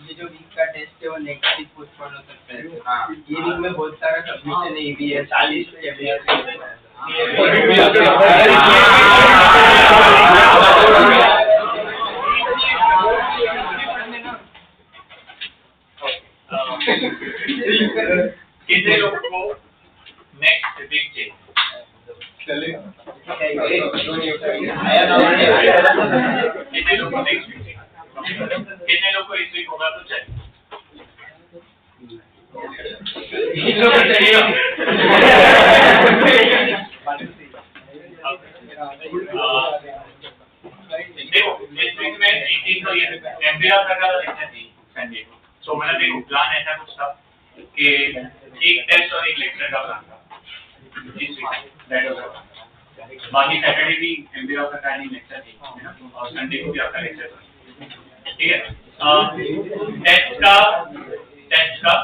ये जो वीक का टेस्ट है वो नेक्स्ट वीक पोस्टपोन हो सकता है। ये वीक में बहुत सारा सबमिशन नहीं भी है, 40 कितने लोगों को नेक्स्ट वीक चाहिए? चलेगा। कितने लोगों को नेक्स्ट वीक चाहिए? कितने लोगों को इस वीक होगा तो चाहिए? देखो इस वीक में 18 को ये एमबीआर का लेक्चर थी संडे को, तो मतलब देखो प्लान ऐसा कुछ था कि एक टेस्ट और एक लेक्चर का प्लान था इस वीक, बाकी सैटरडे भी एमबीआर का टाइमिंग लेक्चर थी है ना, और संडे को भी आपका लेक्चर था, ठीक है। टेस्ट का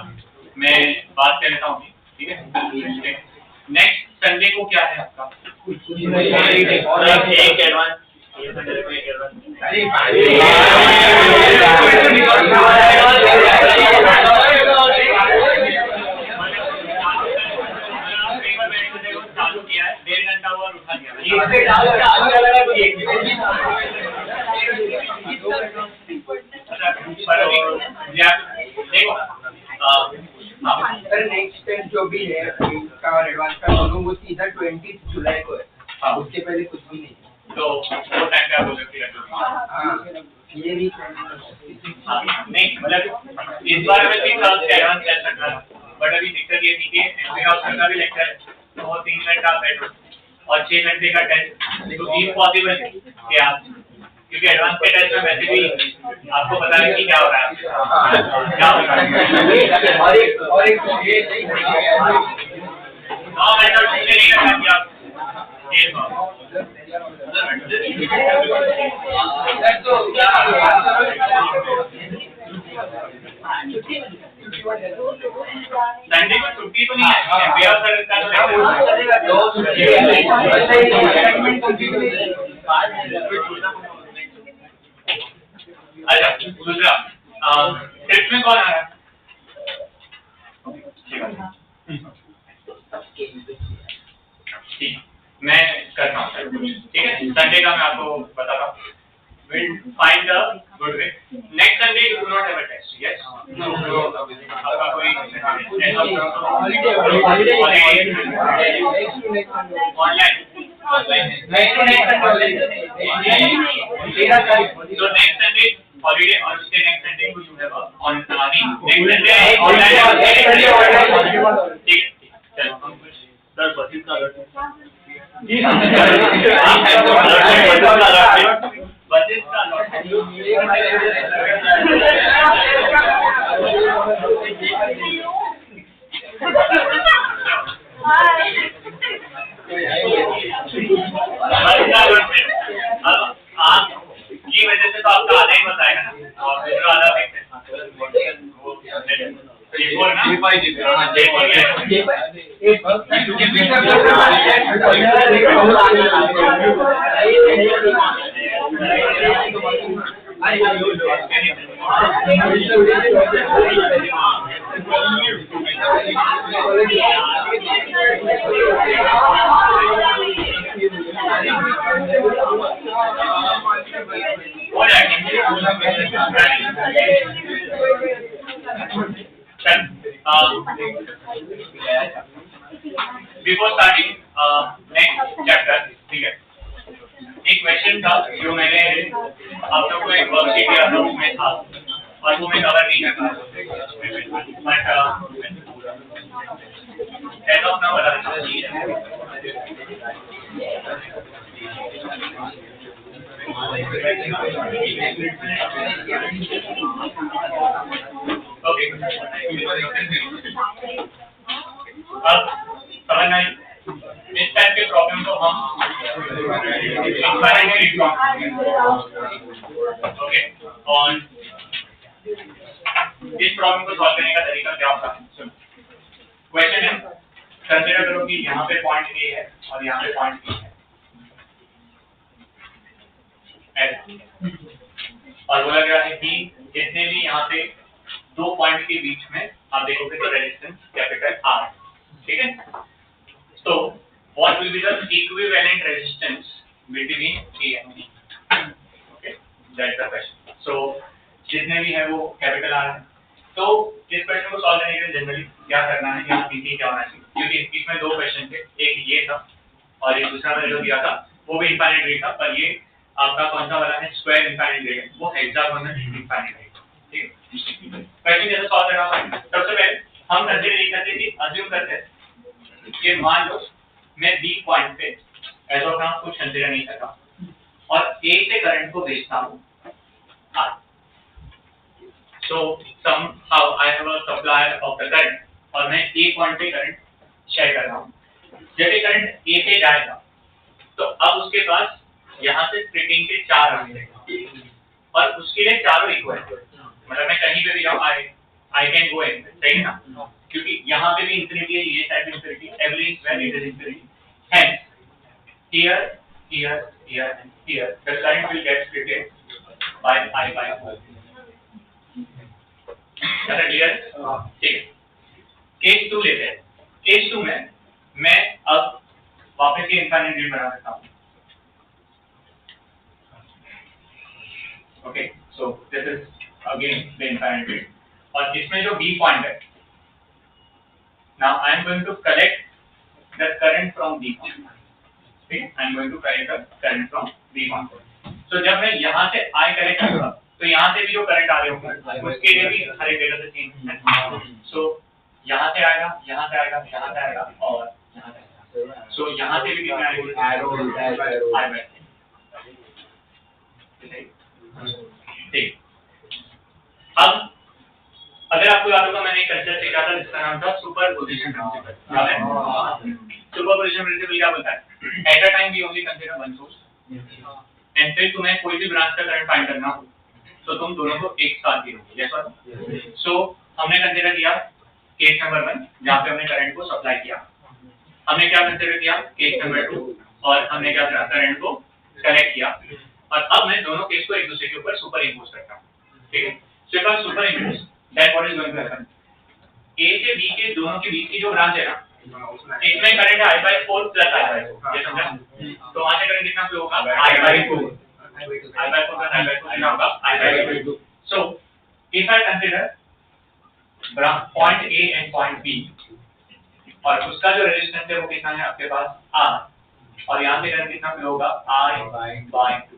मैं बात कर लेता हूँ, ठीक है। नेक्स्ट संडे को क्या है आपका? एक एडवांस चालू किया है, 1.5 घंटा और उठा दिया। नेक्स्ट टेस्ट जो भी है का और एडवांस का दोनों वो सीधा 20 जुलाई को है, उसके पहले कुछ भी नहीं। तो वो टाइम पे आप बोल सकते हैं। ये भी नहीं मतलब इस बार में 3 साल से एडवांस चल सकता है, बट अभी दिक्कत ये थी कि एमबीआर का भी लेक्चर है तो वो 3 घंटा बैठ और 6 घंटे का टेस्ट, तो इम्पॉसिबल है कि आप, क्योंकि एडवांस के टेस्ट में वैसे भी आपको पता है कि क्या हो रहा है, क्या हो रहा है। और एक ये नहीं 9 घंटा नहीं रखा कि आप संडे को छुट्टी तो नहीं है, एमबीआर का अच्छा दूसरा ट्रिप में कौन आ रहा है? ठीक, मैं करता हूँ, ठीक है। संडे का मैं आपको बताता हूँ। We'll find a good way. Next Sunday you do not have a test, yes? No. आपका कोई online. Next Sunday holiday और उसके next Sunday को you have a next Sunday online. ठीक है, चलो सर बच्चे का बजट का की वजह से तो आपका आधा ही बताएगा ना, और दूसरा आधा देखते हैं। Before starting next chapter, ठीक है, एक क्वेश्चन था जो मैंने आप लोगों को एक वर्कशीट दिया था उसमें था और वो मैं कवर नहीं कर पाया बट ऐसा अपना बता ओके अब समझना है इस टाइप के प्रॉब्लम को हम ओके और इस प्रॉब्लम को सॉल्व करने का तरीका क्या होता है। क्वेश्चन है कंसीडर करो कि यहाँ पे पॉइंट ए है और यहाँ पे पॉइंट बी है और बोला गया है कि जितने भी यहाँ पे दो पॉइंट के बीच में आप देखोगे तो रेजिस्टेंस कैपिटल आर, ठीक है। So what will be the equivalent resistance between A and B? Okay, that's the question. So जितने भी है वो कैपिटल आर है। तो इस क्वेश्चन को सॉल्व करने के लिए जनरली क्या करना है, यहाँ पीटी क्या होना चाहिए, क्योंकि इसमें दो क्वेश्चन थे, एक ये था और एक दूसरा मैंने जो दिया था वो भी इनफाइनाइट ग्रिड था, पर ये आपका कौन सा वाला है, स्क्वायर इनफाइनाइट ग्रिड है, वो हेक्सागोनल इनफाइनाइट ग्रिड, ठीक है। क्वेश्चन जैसे सॉल्व करना है सबसे पहले हम कंसीडर ये करते हैं कि अज्यूम करते हैं कि मान लो मैं बी पॉइंट पे ऐसा ना कुछ कंसीडर नहीं करता और ए से करंट को भेजता हूँ are. So somehow I have a supplier of the current और मैं ए पॉइंट पे करंट शेयर कर रहा हूँ। जैसे करंट ए पे जाएगा तो अब उसके पास यहाँ से स्प्लिटिंग के चार आने और उसके लिए चारों इक्वल, मतलब मैं कहीं पे भी जाऊँ आई कैन गो इन, सही है ना, क्योंकि यहाँ पे भी इंफिनिटी है, ये साइड भी इंफिनिटी है, everywhere it is infinity, hence here and here the current will get split by I by 4। क्या क्लियर? ठीक है। केस 2 लेते हैं। केस 2 में मैं अब वापस ये इनफाइनाइट ग्रिड बना सकता हूँ। Okay, so this is again the infinite grid और इसमें जो बी पॉइंट है, now I am going to collect the current from B point, ठीक, I am going to collect the current from B point. So जब मैं यहाँ से I collect करूंगा तो यहाँ से भी जो करंट आ रहे होंगे उसके लिए भी हर एक जगह से चेंज है। सो यहाँ से आएगा, यहाँ से आएगा, यहाँ से आएगा और यहाँ से आएगा। सो यहाँ से भी कितना आएगा, ठीक। अब अगर आपको याद होगा मैंने एक कंसेप्ट सीखा था जिसका नाम था सुपरपोजिशन प्रिंसिपल। याद है? सुपरपोजिशन प्रिंसिपल क्या बोलता है, at a time we only consider one source and फिर तुम्हें कोई भी ब्रांच का करंट फाइंड करना हो तो तुम दोनों को एक साथ गिनोगे, यस और नो। सो हमने कंसीडर किया केस नंबर 1 जहां पे हमने करंट को सप्लाई किया, हमने क्या कंसीडर किया केस नंबर 2 और हमने क्या किया करंट को कलेक्ट किया और अब मैं दोनों केस को एक दूसरे के ऊपर सुपर इंपोज करता हूं, ठीक है। So if I superimpose that what is going to happen, A से बी के दोनों के बीच की जो ब्रांच है ना इसमें करंट है I/4 प्लस I/4, ये समझा। तो वहां से करंट कितना फ्लो होगा I/4 I/4 So if I consider point A and point B और उसका जो रेजिस्टेंस है वो कितना है आपके पास R और यहाँ से करंट कितना फ्लो होगा I/2।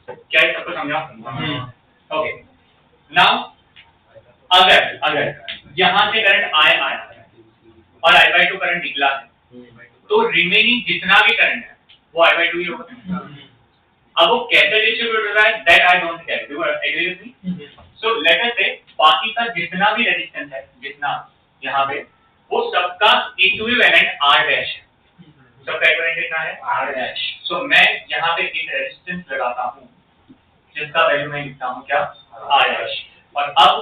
क्या ये सबको समझा? ओके, नाउ अगर यहाँ से करंट I आया और I/2 करंट निकला है तो रिमेनिंग जितना भी करंट है वो I/2 ही होगा। अब वो कैसे डिस्ट्रीब्यूट हो रहा है that I don't care, you agree with me. So let us say बाकी का जितना भी रेजिस्टेंस है जितना यहाँ पे वो सबका इक्विवेलेंट R डैश है, सबका इक्विवेलेंट कितना है R डैश। सो मैं यहाँ पे एक रेजिस्टेंस लगाता हूँ जिसका वैल्यू मैं लिखता हूँ क्या R डैश और अब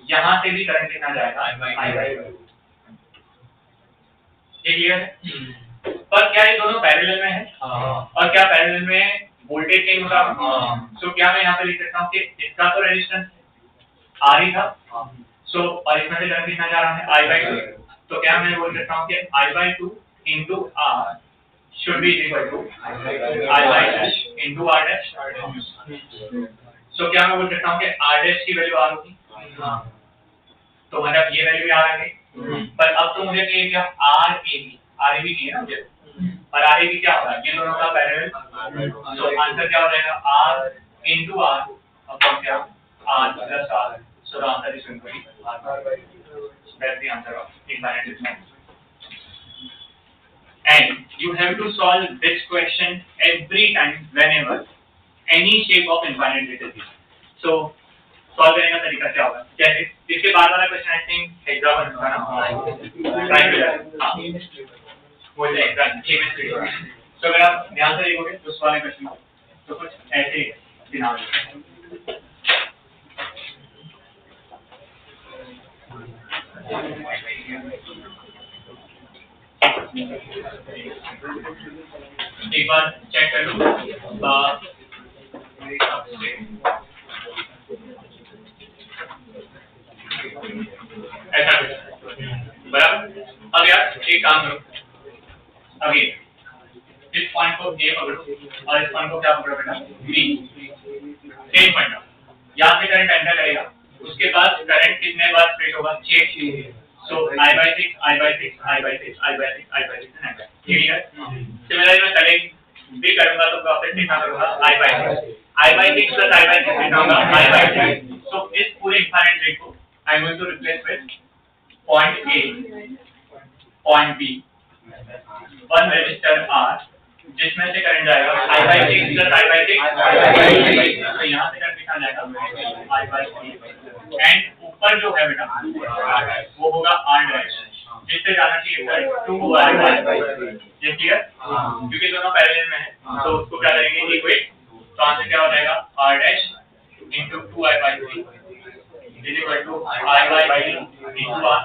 यहाँ से भी करंट कितना जाएगा I/2। ये क्लियर है? पर क्या ये दोनों पैरेलल में है और क्या पैरेलल में वोल्टेज चेंज होगा। सो क्या मैं यहाँ पे लिख सकता हूँ कि इसका तो रेजिस्टेंस R ही था, सो और इसमें से करंट कितना जा रहा है I/2, तो क्या मैं बोल सकता हूँ कि I/2 into R should be equal to I/dash into R dash। सो क्या मैं बोल सकता हूँ कि R dash की वैल्यू R होगी, तो मतलब ये वैल्यू भी R आ गई। पर अब तो मुझे चाहिए क्या RAB चाहिए ना मुझे, और RAB क्या होगा, ये दोनों का पैरेलल, तो आंसर क्या हो जाएगा R into R अपॉन क्या R plus R। So the answer is going to be R/2. That's the answer of infinite difference. And you have to solve this question every time whenever any shape of infinite is given. So solve करने का तरीका क्या होगा, जैसे इसके बाद वाला question I think hexagon होगा ना, ट्रायंगुलर, वो है केमिस्ट्री। तो अगर आप ध्यान से देखोगे तो उस वाले क्वेश्चन को तो कुछ ऐसे ही दिना एक बार चेक कर लो ऐसा बराबर। अब यार एक काम करो, अभी इस पॉइंट को A पकड़ो और इस पॉइंट को क्या पकड़ो बेटा B, सेम पॉइंट। यहाँ से करंट एंटर करेगा, उसके बाद करंट कितने बार स्प्लिट होगा 6, सो I/6 I/6 I/6 I/6 I/6 ठीक है। सिमिलरली मैं करेंट भी करूंगा तो प्रॉफिट कितना करूंगा I/6 plus I/6 कितना होगा I/6। सो इस पूरे इनफाइनाइट रेट को I am going to replace with point A, point B, one resistor R जिसमें से करंट जाएगा I/6 plus I/6 तो यहाँ से करंट कितना जाएगा I/6 एंड ऊपर जो है बेटा वो होगा R डैश जिससे जाना चाहिए सर 2R/, ये क्लियर, क्योंकि दोनों पैरेलल में है तो उसको क्या करेंगे इक्वेट, तो आंसर क्या हो जाएगा R dash into 2I/3 is equal to I/3 into R।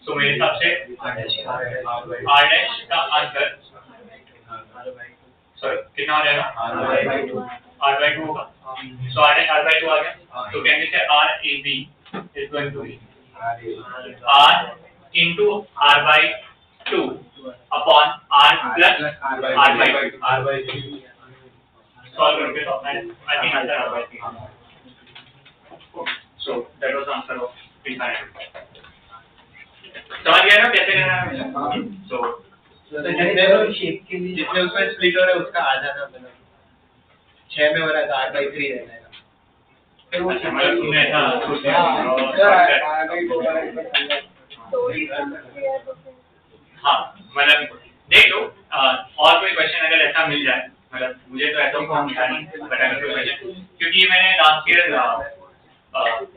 तो मेरे हिसाब से R डैश का आंसर सॉरी कितना हो जाएगा R/2 होगा, सो R डैश R/2 आ गया, तो कैन वी से RAB is going to be R into R/2 upon R plus R/2। Solve करके तो I think answer R/3। So that was the answer of infinite। समझ गया ना कैसे करना है? So जितने उसमें स्प्लिट हो रहा है उसका आधा ना बना 6 में हो रहा है तो R/3 रहना है। अच्छा मतलब तुमने ऐसा सोच लिया हाँ मतलब देख लो और कोई क्वेश्चन अगर ऐसा मिल जाए, मतलब मुझे तो ऐसा फॉर्म मिला नहीं बट अगर कोई क्वेश्चन, क्योंकि मैंने लास्ट ईयर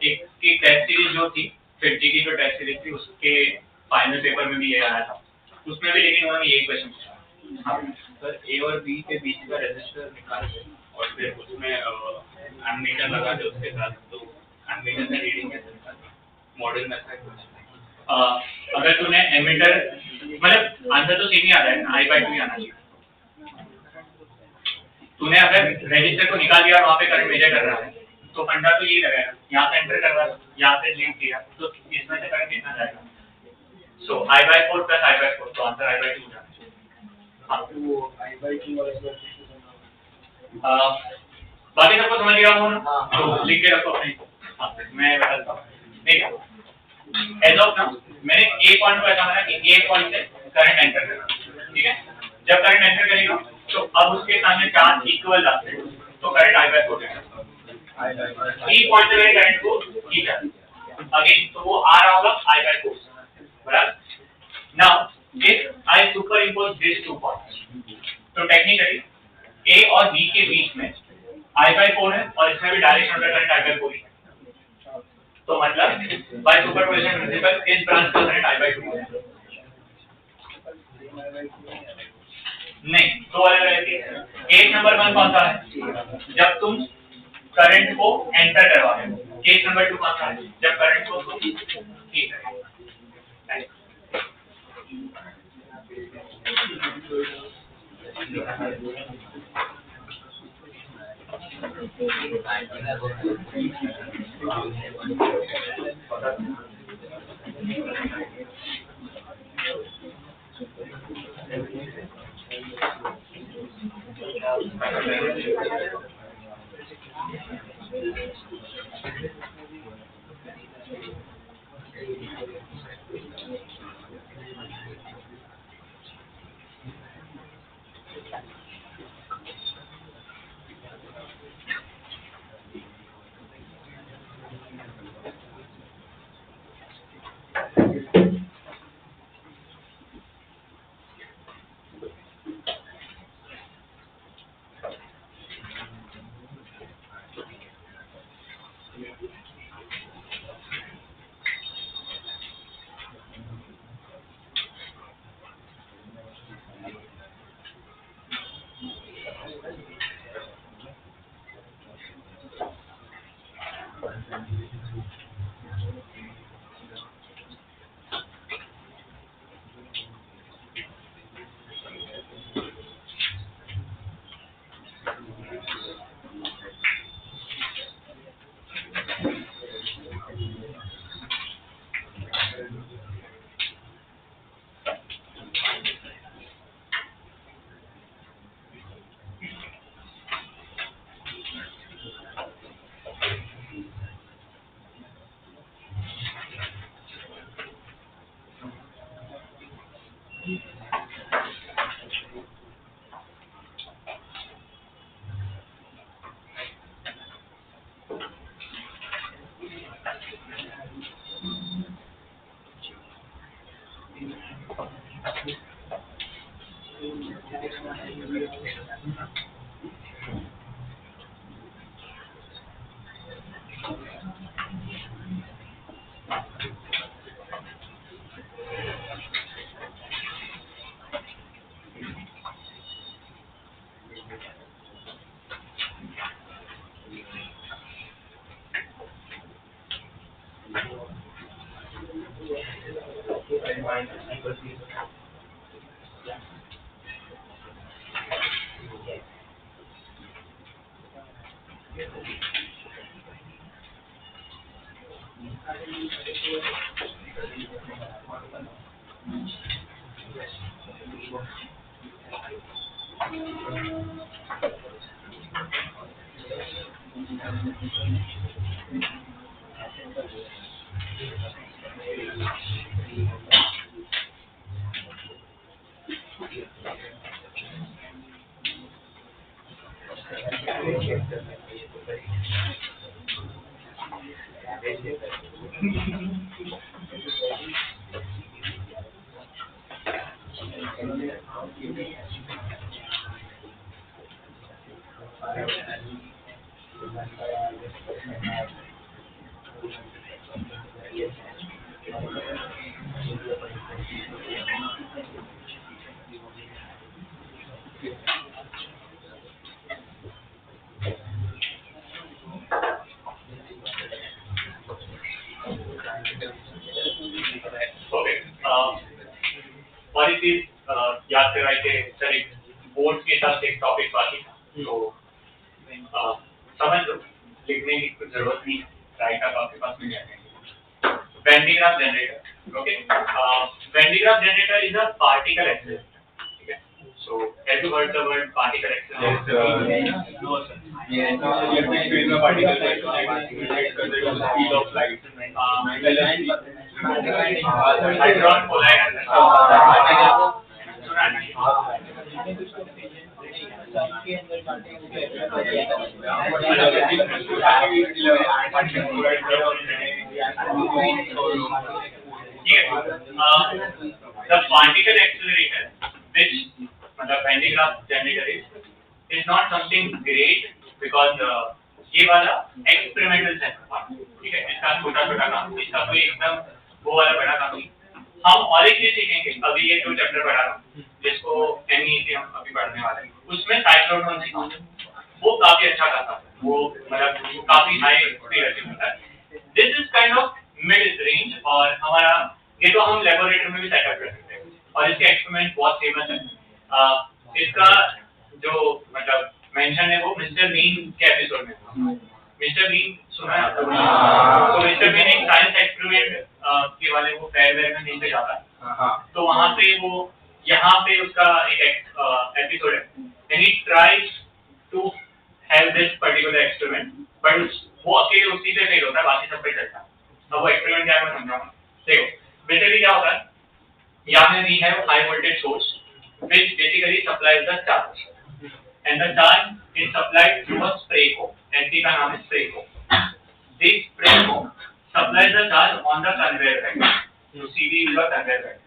एक टेस्ट सीरीज जो थी 50 की जो टेस्ट सीरीज थी उसके फाइनल पेपर में भी ये आया था, उसमें भी लेकिन उन्होंने यही क्वेश्चन पूछा सर ए और बी के बीच का रेजिस्टर निकाल और फिर उसमें एमीटर लगा दे उसके साथ, तो एमीटर का रीडिंग कैसे निकालना मॉडल में ऐसा कुछ अगर तूने एमीटर मतलब आंसर तो सेम ही आ जाएगा I/2 ही आना चाहिए। तूने अगर रजिस्टर को निकाल दिया और वहाँ पे करंट मेजर कर रहा है तो फंडा तो यही लगाएगा, यहाँ से एंटर कर रहा है यहाँ से लिंक किया तो इसमें से करंट कितना जाएगा, सो I/4 plus I/4 तो आंसर I/2 हो जाना चाहिए। हाँ वो I/2 बाकी सबको समझ गया हो ना, तो लिख के रखो अपने। हाँ मैं बताता हूँ ठीक है। एज ऑफ नाउ मैंने ए पॉइंट को ऐसा माना कि ए पॉइंट से करंट एंटर करना, ठीक है। जब करंट एंटर करेगा तो अब उसके सामने चार्ज इक्वल आते हैं तो करंट I/4 हो जाएगा। ई पॉइंट से मेरे करंट को खींचा अगेन तो वो आ रहा होगा I/4 बराबर। Now if I superimpose this two points तो टेक्निकली ए और बी के बीच में I/4 है और इसमें भी डायरेक्शन ऑफ करंट I/4 है, तो मतलब बाय सुपरपोजिशन प्रिंसिपल इस ब्रांच का करंट I/2 है। नहीं तो अलग अलग है। केस नंबर 1 कौन सा है जब तुम करंट को एंटर करवा रहे हो, केस नंबर 2 कौन सा है जब करंट को तुम ठीक है। Okay. पॉलिसीज याद करवाई के सर एक बोर्ड के साथ एक टॉपिक बाकी था तो समझ लो लिखने की कुछ जरूरत नहीं राइट आप आपके पास मिल जाएंगे when digraph generator okay when digraph generator is a particle accelerator ठीक है so have you heard the word particle accelerator No, sir. Yes, you have to explain the particle speed of light. hadron collider the particle accelerator which the Van de Graaff generator is not something great because ये वाला experimental sensor था ठीक है इसका छोटा छोटा काम इसका कोई एकदम वो वाला बड़ा काम नहीं हम और एक चीज सीखेंगे अभी ये जो चैप्टर पढ़ा रहा हूँ जिसको MEC हम अभी पढ़ने वाले हैं उसमें साइक्लोट्रॉन सीखेंगे वो काफी अच्छा खाता है वो मतलब काफी हाई स्पीड अचीव होता है this is kind of mid range और हमारा ये तो हम लेबोरेटरी में भी सेटअप कर सकते हैं और इसके एक्सपेरिमेंट बहुत फेमस है इसका जो मतलब मेंशन है वो मिस्टर बीन के एपिसोड में। मिस्टर बीन सुना है आपने? तो मिस्टर बीन एक साइंस एक्सपेरिमेंट के वाले वो फेयरवेयर में कहीं पे जाता है, तो वहां पे वो यहाँ पे उसका एक एपिसोड है and he tries to have this particular experiment, but वो अकेले उसी पे फेल होता है, बाकी सब पे चलता है। अब वो एक्सपेरिमेंट क्या है मैं समझाऊंगा। देखो बेसिकली क्या होता है, यहाँ में we have high voltage source which basically supplies the charge and the charge is supplied through a spray foam। ऐसी का नाम है spray foam। This spray foam supplies the charge on the conveyor belt। जो सीधी का conveyor belt,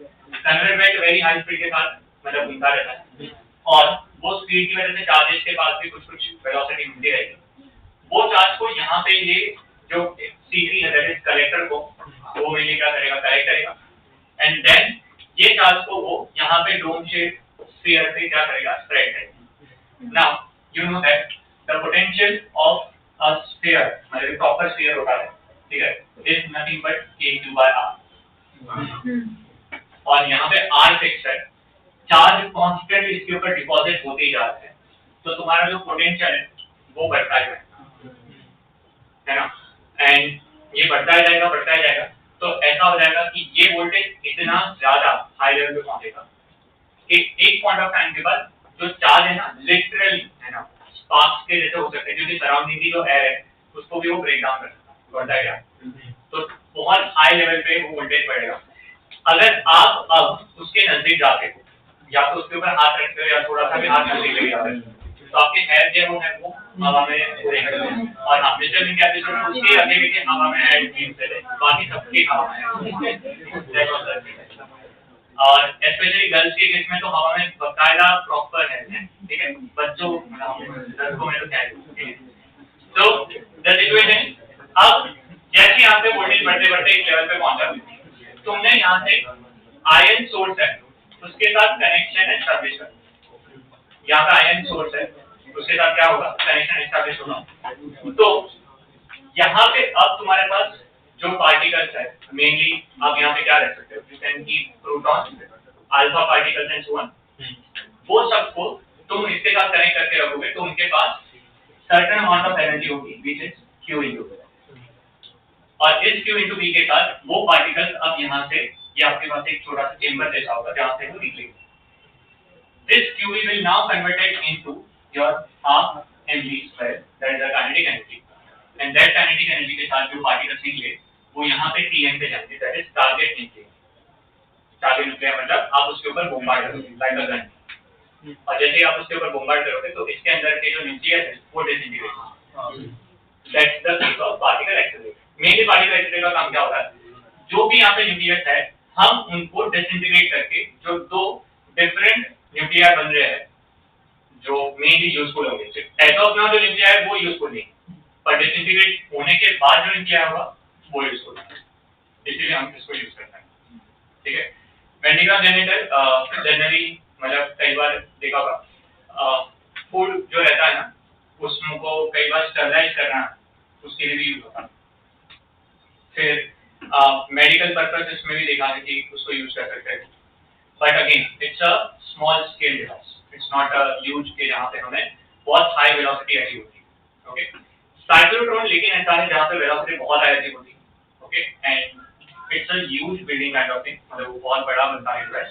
conveyor belt very high speed के साथ मतलब घूमता रहता है और वो स्पीड की वजह से चार्जेस के पास भी कुछ वेलोसिटी मिलती रहेगी। वो चार्ज को यहाँ पे ये जो C3 है दैट इज कलेक्टर को वो मेनली क्या करेगा, कलेक्ट करेगा एंड देन ये चार्ज को वो यहाँ पे डोम शेप स्फीयर पे क्या करेगा, स्प्रेड करेगा। Now you know that the potential of a sphere मतलब प्रॉपर स्फीयर होता है, ठीक है, इज नथिंग बट k/r और यहाँ पे r फिक्स है, चार्ज कांस्टेंट इसके ऊपर डिपॉजिट होते ही जा रहे हैं, तो तुम्हारा जो पोटेंशियल है वो बढ़ता है ना, एंड ये बढ़ता ही जाएगा तो ऐसा हो जाएगा कि ये वोल्टेज इतना ज्यादा हाई लेवल पे पहुंचेगा कि एक पॉइंट ऑफ टाइम के बाद जो चार्ज है ना लिटरली है ना स्पार्क्स के जैसे हो सकते हैं, क्योंकि सराउंडिंग की जो एयर है उसको भी वो ब्रेक डाउन कर सकता है, बढ़ता है, तो बहुत हाई लेवल पे वो वोल्टेज बढ़ेगा। अगर आप अब उसके नजदीक जाते हो या तो उसके ऊपर हाथ रखते हो या थोड़ा सा भी हाथ नजदीक लेके जाते हो तो आपके हेयर जो है वो हवा में उड़ेंगे और आप मिस्टर बीन के एपिसोड में उसके अकेले के हवा में हेड बीम से बाकी सबके हवा में और स्पेशली गर्ल्स के केस में तो हवा में बकायदा प्रॉपर है, ठीक है, बच्चों लड़कों में तो क्या है। तो द सिचुएशन अब जैसे यहाँ पे वोल्टेज बढ़ते एक लेवल पे पहुंचा, तुमने यहाँ से आयरन सोर्स है उसके साथ कनेक्शन एस्टैब्लिश कर, यहाँ पे आयरन सोर्स है उसके साथ क्या होगा, कनेक्शन एस्टैब्लिश होगा। तो यहाँ पे अब तुम्हारे पास जो पार्टिकल्स है मेनली आप यहाँ पे क्या रख सकते हो, you can keep proton, alpha particles and so on, वो सबको तुम इसके साथ कनेक्ट करके रखोगे तो उनके पास सर्टेन अमाउंट ऑफ एनर्जी होगी which is q into v, और इस q into v के साथ वो पार्टिकल्स अब यहाँ से ये आपके पास एक छोटा सा चेंबर जैसा होगा जहाँ से वो निकलेंगे। This QE will now converted into your half mv square, that is the kinetic energy, and that kinetic energy के साथ जो particles निकले वो यहाँ पे Tn पे जाएंगे, that is target nucleus। target nucleus मतलब आप उसके ऊपर बोम्बार्ड करोगे like a gun, और जैसे ही आप उसके ऊपर बोम्बार्ड करोगे तो इसके अंदर के जो न्यूक्लियस है वो डिसइंटीग्रेट होगा। That's the case of particle accelerator। Mainly particle accelerator का काम क्या होता है, जो भी यहाँ पे न्यूक्लियस है हम उनको डिसइंटीग्रेट करके जो दो डिफरेंट न्यूक्लियर बन रहे हैं जो मेनली यूजफुल होंगे, एज ऑफ नाउ जो न्यूक्लियर है वो यूजफुल नहीं, पर डिसइंटीग्रेट होने के बाद जो न्यूक्लियर होगा वो यूजफुल है, इसलिए हम इसको यूज करते हैं, ठीक है। वेन डायग्राम जनरेटर जनरली मतलब कई बार देखा होगा फूड जो रहता है ना उसको कई बार स्टरलाइज करना उसके लिए भी यूज होता है, फिर मेडिकल पर्पस इसमें भी देखा है कि उसको यूज कर सकते हैं, but again it's a small scale device, it's not a huge के जहाँ पे हमें बहुत हाई वेलोसिटी अचीव होती है, ओके। साइक्लोट्रॉन लेकिन ऐसा है जहाँ पे वेलोसिटी बहुत हाई अचीव होती है, okay, and it's a huge building kind of thing, मतलब वो बहुत बड़ा बनता है डिवाइस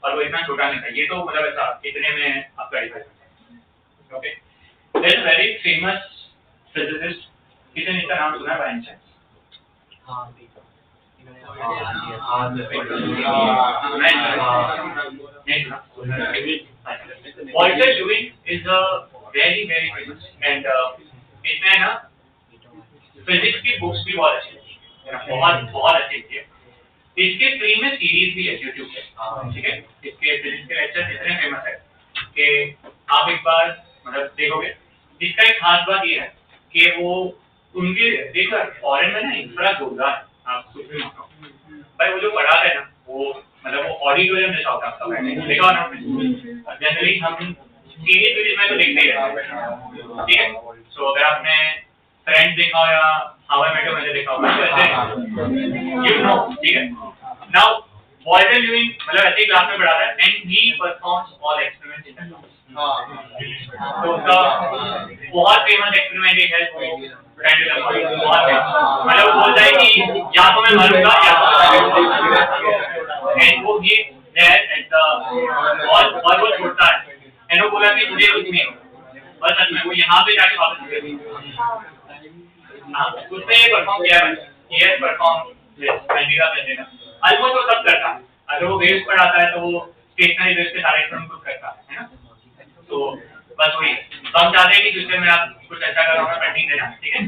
और वो इतना छोटा नहीं था, ये तो मतलब ऐसा इतने में आपका डिवाइस बनता है, okay. There is very famous physicist, किसी ने इसका नाम सुना है Einstein? Walter Lewin is a very famous and इसने ना फिजिक्स की बुक्स भी बहुत अच्छी है, बहुत अच्छी है। इसके फ्री में सीरीज भी है YouTube पे, ठीक है, इसके फिजिक्स के लेक्चर इतने फेमस है कि आप एक बार मतलब देखोगे। इसका एक खास बात ये है कि वो उनके देखो ऑरेंज में ना इंफ्रा जोड़ा है, आप कुछ भी मानो भाई वो जो पढ़ाते हैं ना वो मतलब वो ऑडिटोरियम जैसा होता है आपका, देखा ना जनरली हम सीरीज में तो देखते ही रहते हैं, ठीक है। सो अगर आपने फ्रेंड्स देखा हो या How I Met Your Mother देखा हो तो ऐसे यू नो, ठीक है। नाउ वॉल्टर ल्यूइन मतलब ऐसे क्लास में पढ़ा रहा है and he performs all experiments in the class. तो उसका बहुत फेमस एक्सपेरिमेंट एक है वो पेंडुलम बहुत मतलब वो बोलता है कि या तो मैं मरूंगा या एंड वो ही देयर एट द और वो छोड़ता है एंड वो बोला कि मुझे कुछ नहीं होगा और सच में वो यहाँ पे जाके वापस उसने ये परफॉर्म किया है ये परफॉर्म पेंडिका ऑलमोस्ट वो सब करता है। अगर वो वेव्स पर आता है तो वो स्टेशनरी वेव्स के सारे एक्सपेरिमेंट खुद करता है ना। तो बस वही तो हम चाहते हैं कि फ्यूचर में आप कुछ अच्छा करो हमें फंडिंग देना, ठीक है।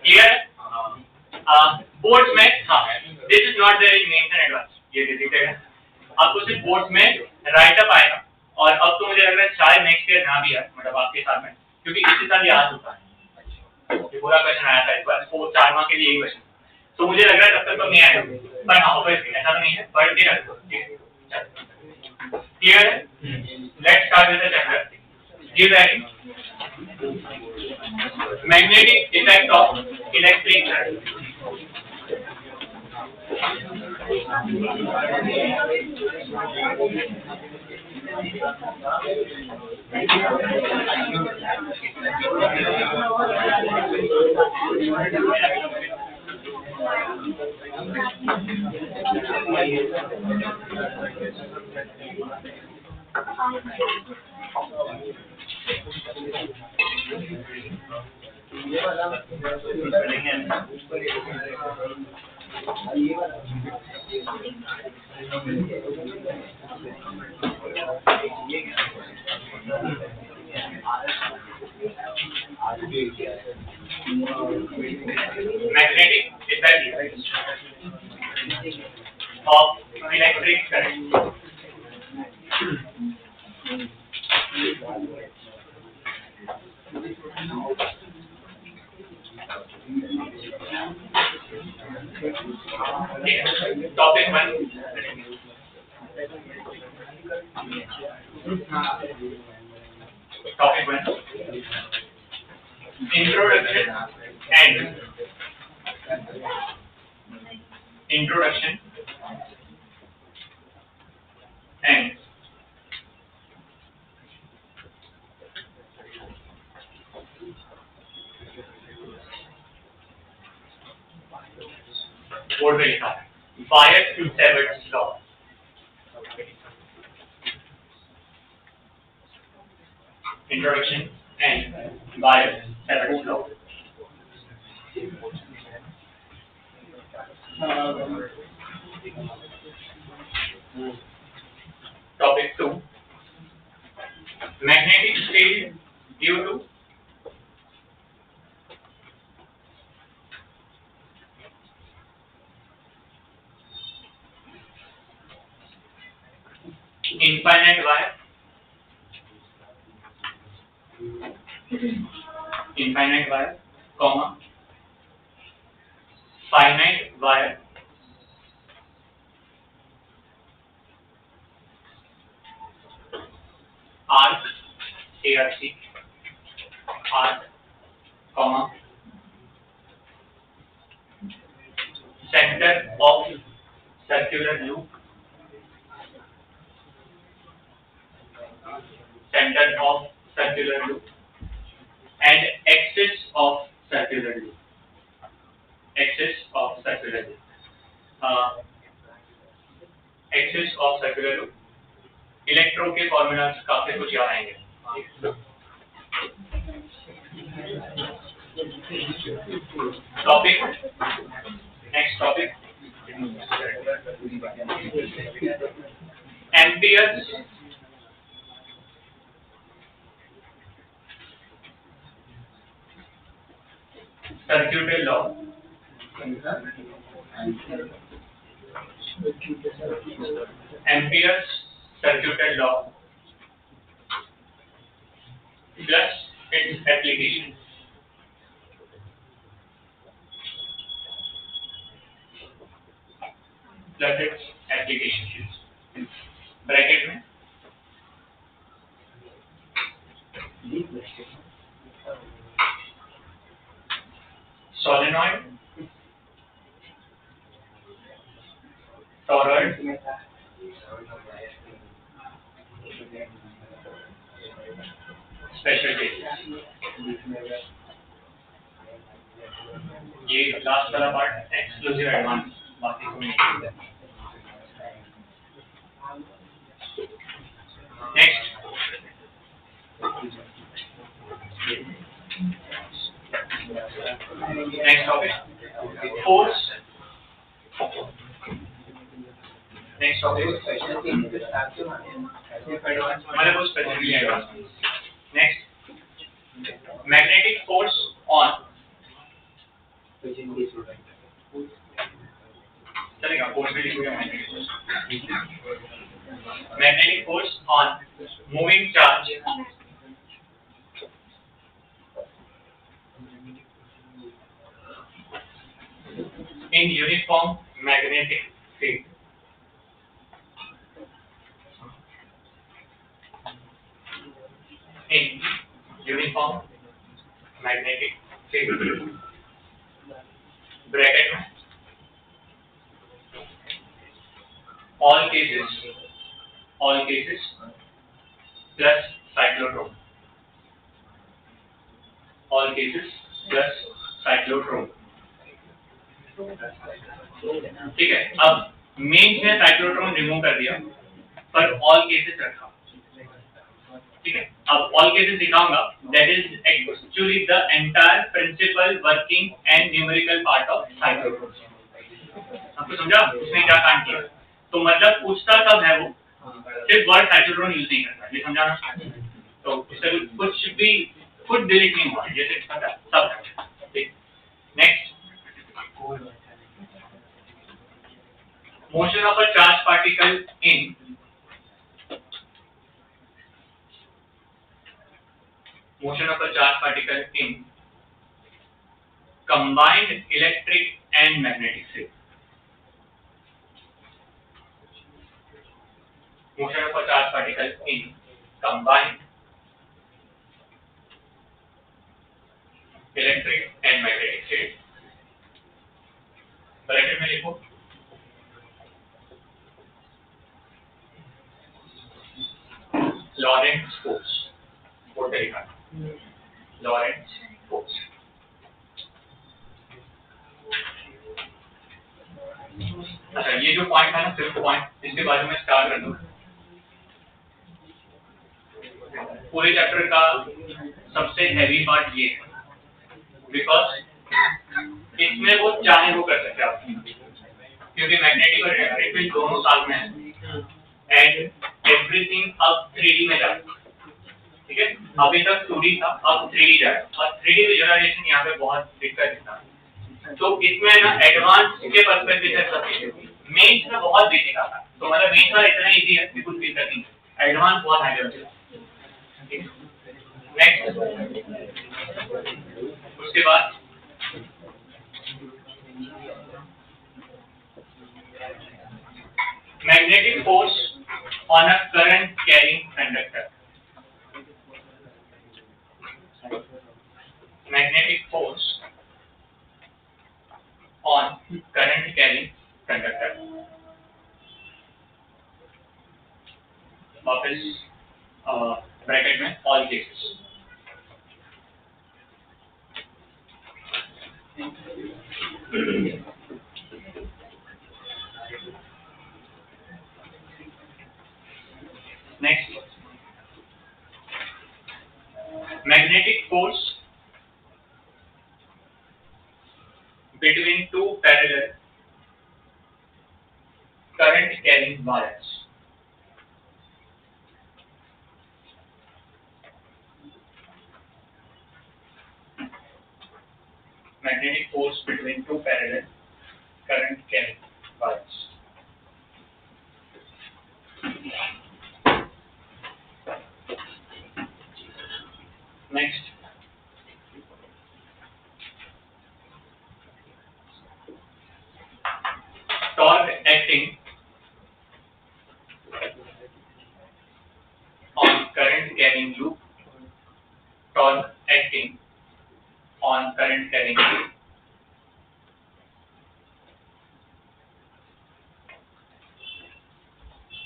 क्लियर बोर्ड्स में हाँ this is not there in mains and advance ये देखिएगा आपको सिर्फ बोर्ड्स में राइट अप आएगा और अब तो मुझे लग रहा है शायद नेक्स्ट ईयर ना भी है मतलब आपके साथ में क्योंकि इसी साल याद होता है ये पूरा क्वेश्चन आया था इस बार 4 माह के लिए यही क्वेश्चन तो मुझे लग रहा है तब तक तो नहीं आएगा पर हाँ ऐसा तो नहीं है पढ़ के रखो क्लियर है। Let's start with the chapter give value magnetic effect of electric current. Magnetic effect of electric current. Topic 1. Topic 1. Introduction and board में लिखा है Fire-Savart's law. Introduction and Fire-Savart's law. Topic 2. Magnetic field due to infinite wire, comma, finite wire, arc, arc, comma, center of circular loop, and axis of circular loop. Axis of circular loop. Electro के formulas काफी कुछ याद आएंगे। Topic next topic amperes circular law, Ampere's circular law plus its application. Bracket में solenoid, toroid, special cases. ये last वाला part exclusive advance, बाकी को नहीं। Next topic force. Next topic special case के साथ जो हमारे को specifically advance. Next magnetic force on, चलेगा फोर्स भी लिखूंगा magnetic force on moving charge in uniform magnetic field. In uniform magnetic field. Bracket में all cases plus cyclotron. All cases plus cyclotron. ठीक है, अब मेंस में साइक्लोट्रॉन रिमूव कर दिया पर ऑल केसेस रखा। ठीक है, अब ऑल केसेस दिखाऊंगा, that is actually the entire principle working and numerical part of cyclotron. आपको समझा उसने क्या काम किया? तो मतलब पूछता कब है वो, सिर्फ वर्ड साइक्लोट्रॉन यूज नहीं करता, ये समझा ना? तो इससे कुछ भी खुद डिलीट नहीं हुआ, ये सिर्फ सब। ठीक, next motion of a charged particle in combined electric and magnetic field. Motion of a charged particle in combined electric and magnetic field. Bracket में लिखो लॉरेंट्ज फोर्स, वो तरीका लॉरेंट्ज फोर्स। अच्छा, ये जो पॉइंट है ना, सिर्फ पॉइंट, इसके बारे में स्टार्ट कर दो। पूरे चैप्टर का सबसे हैवी पार्ट ये है, बिकॉज इसमें वो चाहे वो कर सकते आप, क्योंकि मैग्नेटिक और इलेक्ट्रिक फील्ड दोनों साथ में है एंड एवरीथिंग अब 3D में जाएगा। ठीक है, अभी तक 2D था, अब 3D जाएगा और 3D विजुअलाइजेशन यहाँ पे बहुत दिक्कत है। तो इसमें ना एडवांस के पर्सपेक्टिव से सब मेंस में बहुत बेसिक आता है, तो मतलब मेंस का इतना इजी है कि कुछ भी करनी है, एडवांस बहुत हाई लेवल है। नेक्स्ट, उसके बाद magnetic force on a current carrying conductor. Magnetic force on current carrying conductor. वापस ब्रैकेट में all cases. Next, magnetic force between two parallel current carrying wires. Magnetic force between two parallel current carrying wires. Next, torque acting on current carrying loop. Torque acting on current carrying loop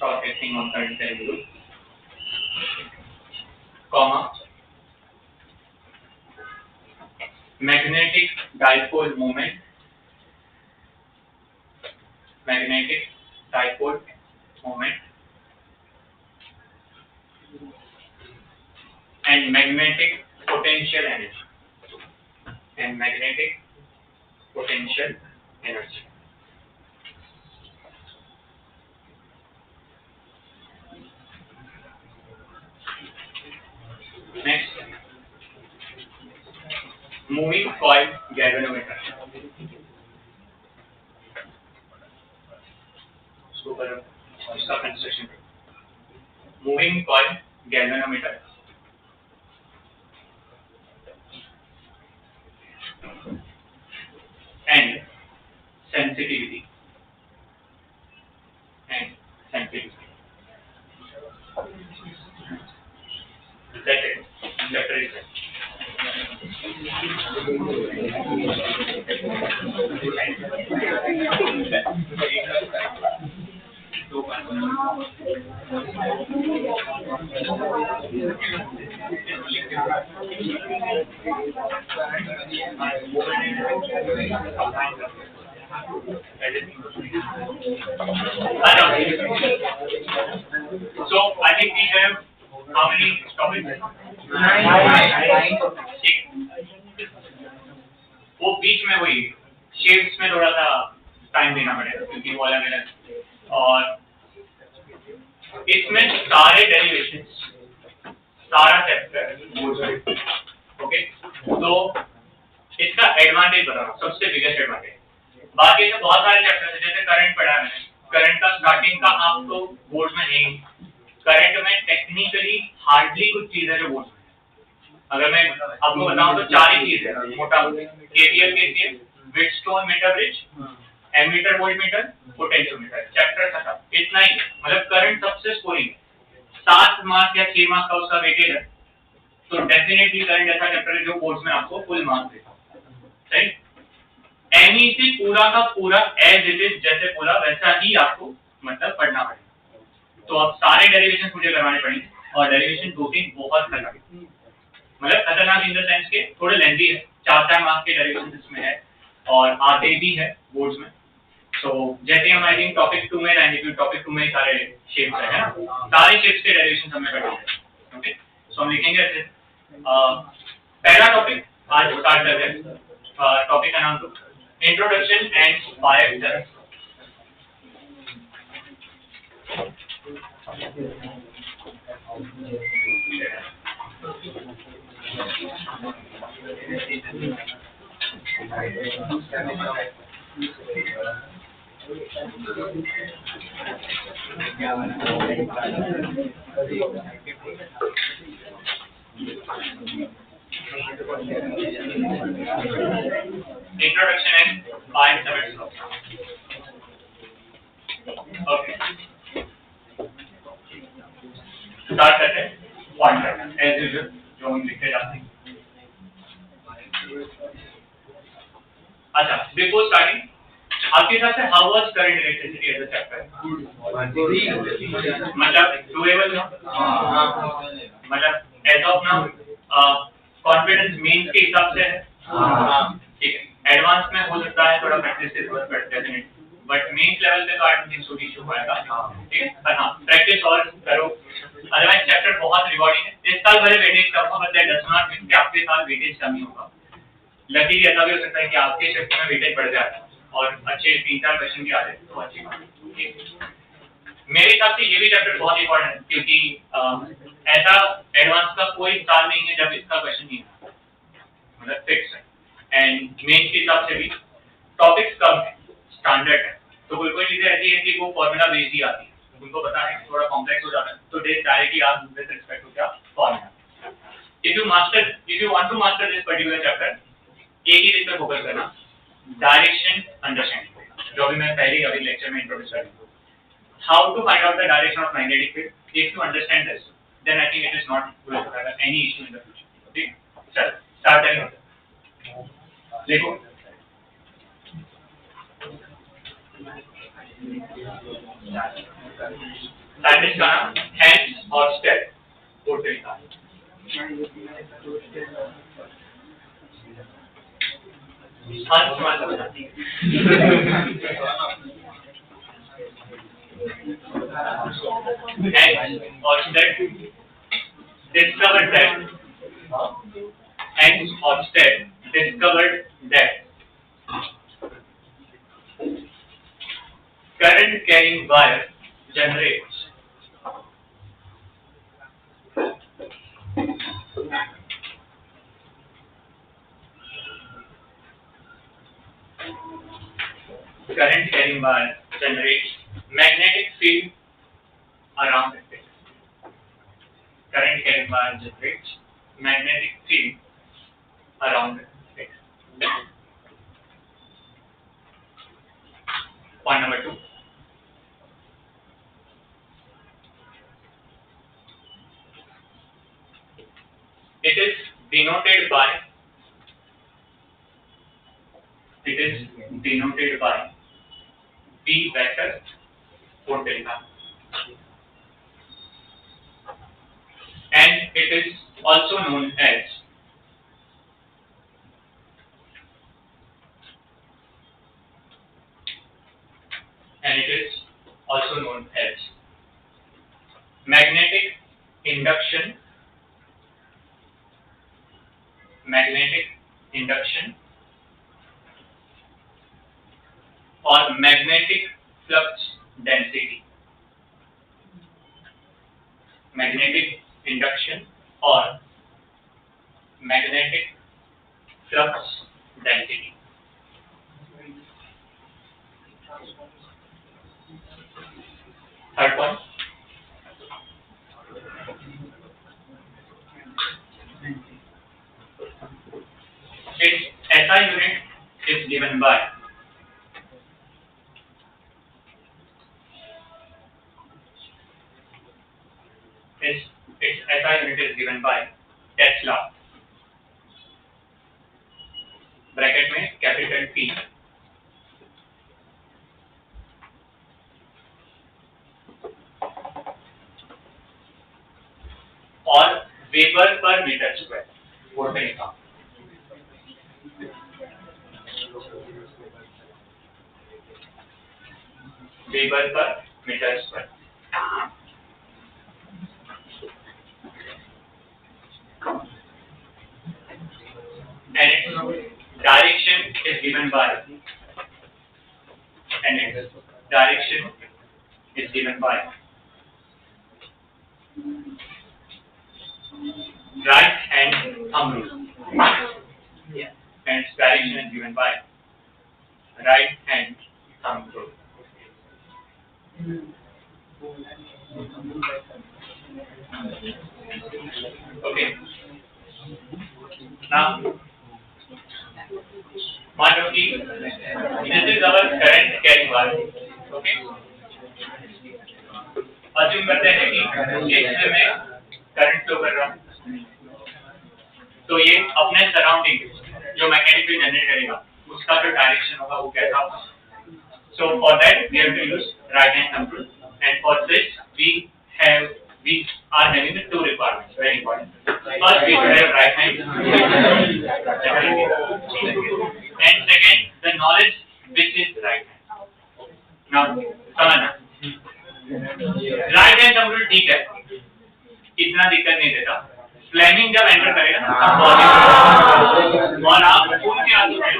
broadcasting on current Telugu, comma, magnetic dipole moment, magnetic dipole moment, and magnetic potential energy, and magnetic potential energy. Next, moving coil galvanometer. उसको पर इसका construction, moving coil galvanometer and sensitivity, That's it. Chapter is done. So I think we have how many topics? 9. वो बीच में वही shapes में थोड़ा सा time देना पड़ेगा क्योंकि वो अलग अलग, और इसमें सारे डेरिवेशंस, सारा चैप्टर, ओके। तो इसका एडवांटेज बताओ, सबसे बिगेस्ट एडवांटेज। बाकी तो बहुत सारे चैप्टर्स हैं, जैसे करंट पढ़ा है, करंट का स्टार्टिंग का आपको बोर्ड में नहीं, करंट में टेक्निकली हार्डली कुछ चीजें जो बोर्ड में, अगर मैं आपको बताऊं तो 4 ही चीज है मोटा, KVL KCL, Wheatstone meter bridge, ammeter voltmeter, potentiometer, chapter खत्म, इतना ही। मतलब करंट सबसे स्कोरिंग 7 मार्क्स या 6 मार्क्स का उसका वेटेज है, तो डेफिनेटली करंट ऐसा चैप्टर है जो कोर्स में आपको फुल मार्क्स देगा, सही। एमईसी पूरा का पूरा एज इट इज जैसे बोला वैसा ही आपको मतलब पढ़ना पड़ेगा। तो अब सारे डेरिवेशन मुझे करवाने पड़ेंगे, और डेरिवेशन 2-3 बहुत खतरनाक, मतलब खतरनाक इन द सेंस के थोड़े लेंथी है, 4-4 मार्क्स के डेरिवेशन इसमें है और आते भी है बोर्ड्स में। सो जैसे हम आई थिंक टॉपिक 2 में रहेंगे, क्योंकि टॉपिक 2 में सारे शेप्स है ना, सारे शेप्स के डेरिवेशन हमें करने हैं, ओके। सो हम लिखेंगे ऐसे, पहला टॉपिक आज स्टार्ट करते हैं। टॉपिक का नाम दो introduction and fire test. Introduction and 5 minutes. Okay. Start करते हैं पॉइंटर एज यूजुअल जो हम लिखते जाते हैं। अच्छा, बिफोर स्टार्टिंग आपके हिसाब से how was current electricity as a chapter? मतलब डूएबल ना? मतलब as of now confidence mains के हिसाब से है, ठीक है। एडवांस में हो सकता है थोड़ा प्रैक्टिस की जरूरत पड़ती है, बट मेंस लेवल पे तो I don't think so issue होगा, ठीक है। पर हां प्रैक्टिस और करो, अदरवाइज चैप्टर बहुत रिवॉर्डिंग है। इस साल भले वेटेज कम हो, but that does not mean कि आपके साल वेटेज कम ही होगा। लकीली ऐसा भी हो सकता है कि आपके चैप्टर में वेटेज बढ़ जाए और अच्छे 3-4 क्वेश्चन भी आ जाए, तो अच्छी बात है। मेरे हिसाब से ये भी चैप्टर बहुत इंपॉर्टेंट है, क्योंकि ऐसा एडवांस का कोई साल नहीं है जब इसका क्वेश्चन नहीं आता, मतलब फिक्स है। एंड मेंस के हिसाब से भी टॉपिक्स कम है, स्टैंडर्ड है, तो कोई कोई चीजें ऐसी है कि वो फॉर्मूला बेस्ड ही आती है, उनको पता है कि थोड़ा कॉम्प्लेक्स हो जाता है, तो they directly ask with respect to क्या formula. If you want to master this particular chapter, एक ही चीज पे फोकस करना, डायरेक्शन अंडरस्टैंडिंग, जो भी मैं पहले अभी लेक्चर में इंट्रोड्यूस कर रहा हूं। How to find out the direction of magnetic field, if you understand this then I think it is not going to have any issue in the future, ठीक। चल स्टार्ट करेंगे, देखो साइंटिस्ट का नाम हैंस हॉफस्टेड पोर्टेल का। हंस मतलब hence हॉफस्टेड discovered that current carrying wire generates magnetic field around it. Current carrying wire generates magnetic field around it. Point number 2. It is denoted by V vector potential, and it is also known as magnetic induction or magnetic flux density. Magnetic induction or magnetic flux density. Third point. Its SI unit is given by Tesla, bracket में capital T, और weber per metre square voltage का। Weber per metre square. And its direction is given by right hand thumb rule. And its direction is given by right hand thumb rule. Okay. Now, मान लो कि this is our current carrying wire. Okay. assume करते हैं कि इससे मैं current flow कर रहा हूँ, तो ये अपने सराउंडिंग जो मैग्नेटिक फील्ड जनरेट करेगा उसका जो डायरेक्शन होगा वो कैसा होगा। So for that we have to use right hand thumb rule, and for this we are having the two requirements, very important. First we have right hand and second the knowledge which is right hand. Now समझना right hand thumb rule ठीक है, इतना दिक्कत नहीं देता। Fleming जब enter करेगा ना और आप सुन के आते हैं,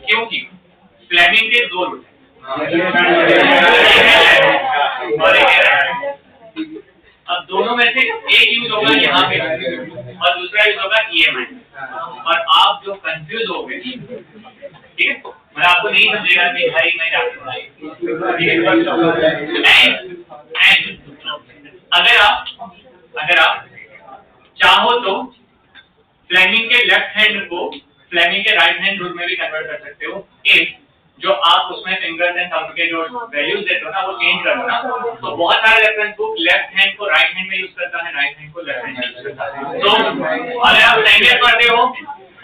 क्योंकि फ्लेमिंग के दो रूल और एक अब दोनों में से एक यूज होगा यहाँ पे और दूसरा यूज होगा EMI, और आप जो कंफ्यूज हो गए, ठीक है, मैं आपको नहीं समझेगा कि भाई मैं अगर आप चाहो तो फ्लेमिंग के लेफ्ट हैंड को फ्लेमिंग के राइट हैंड रूल में भी कन्वर्ट कर सकते हो। एक जो आप उसमें फिंगर्स एंड थंब के जो वैल्यूज देते हो ना वो चेंज कर दो ना, तो बहुत सारे रेफरेंस बुक लेफ्ट हैंड को राइट हैंड में यूज करता है, राइट हैंड को लेफ्ट हैंड में यूज करता है। तो अगर आप सेंगर पढ़ते हो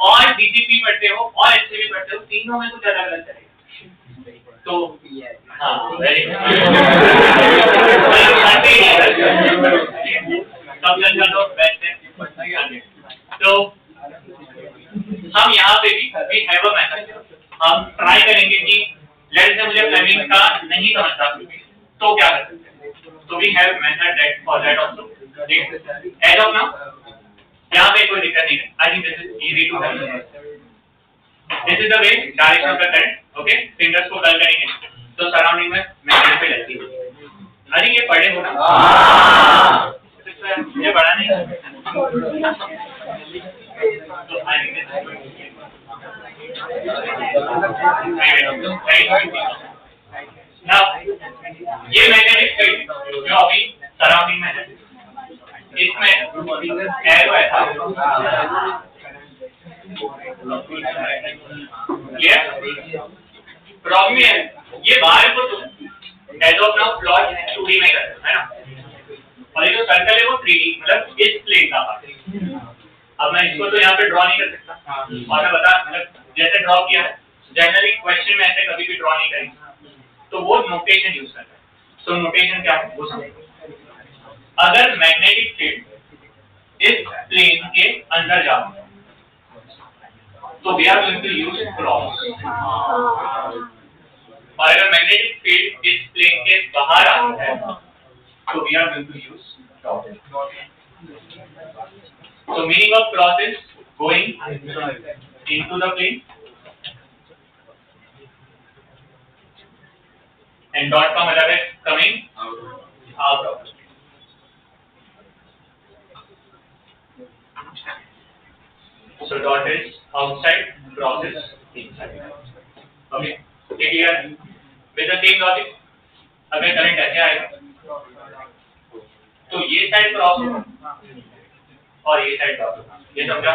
और DCP पढ़ते हो और HCP पढ़ते हो, तीनों में कुछ अलग अलग चलेगा। तो हाँ वेरी सब जन का तो बेस्ट है। तो हम यहाँ पे भी वी हैव अ मेथड, हम ट्राई करेंगे कि लेट्स से मुझे प्लगिंग का नहीं समझता तो क्या कर सकते हैं, तो we have method that for that also. As of now यहाँ पे कोई दिक्कत नहीं है, I think this is easy to handle. This is the way direction of the current, okay. Fingers को कर्ल करेंगे तो सराउंडिंग में मैग्नेट पे लगती है। आई थिंक ये पढ़े हो ना? मुझे पढ़ा नहीं। तो आई थिंक नाउ ये मैग्नेटिक फील्ड जो अभी सराउंडिंग में है, इसमें एरो ऐसा क्लियर प्रॉब्लम है। ये बाहर को तुम as of now plot 2D में कर है ना, और ये जो सर्कल है वो 3D मतलब इस प्लेन का पार्ट है। अब मैं इसको तो यहाँ पे ड्रॉ नहीं कर सकता, और मैं बता मतलब जैसे ड्रॉ किया है जनरली क्वेश्चन में ऐसे कभी भी ड्रॉ नहीं करेंगे, तो वो नोटेशन यूज करता है। सो नोटेशन क्या है वो समझो। अगर मैग्नेटिक फील्ड इस प्लेन के अंदर जाओ तो we are going to use cross, और अगर मैग्नेटिक फील्ड इस प्लेन के बाहर आता है तो we are going to use dot. So meaning of cross is going into the plane, and dot का मतलब है coming out of. So dot is outside, cross is inside. Okay, clear? With the same logic, अगर current ऐसे आएगा तो ये side cross होगा और ये साइड क्रॉस होगा। ये समझा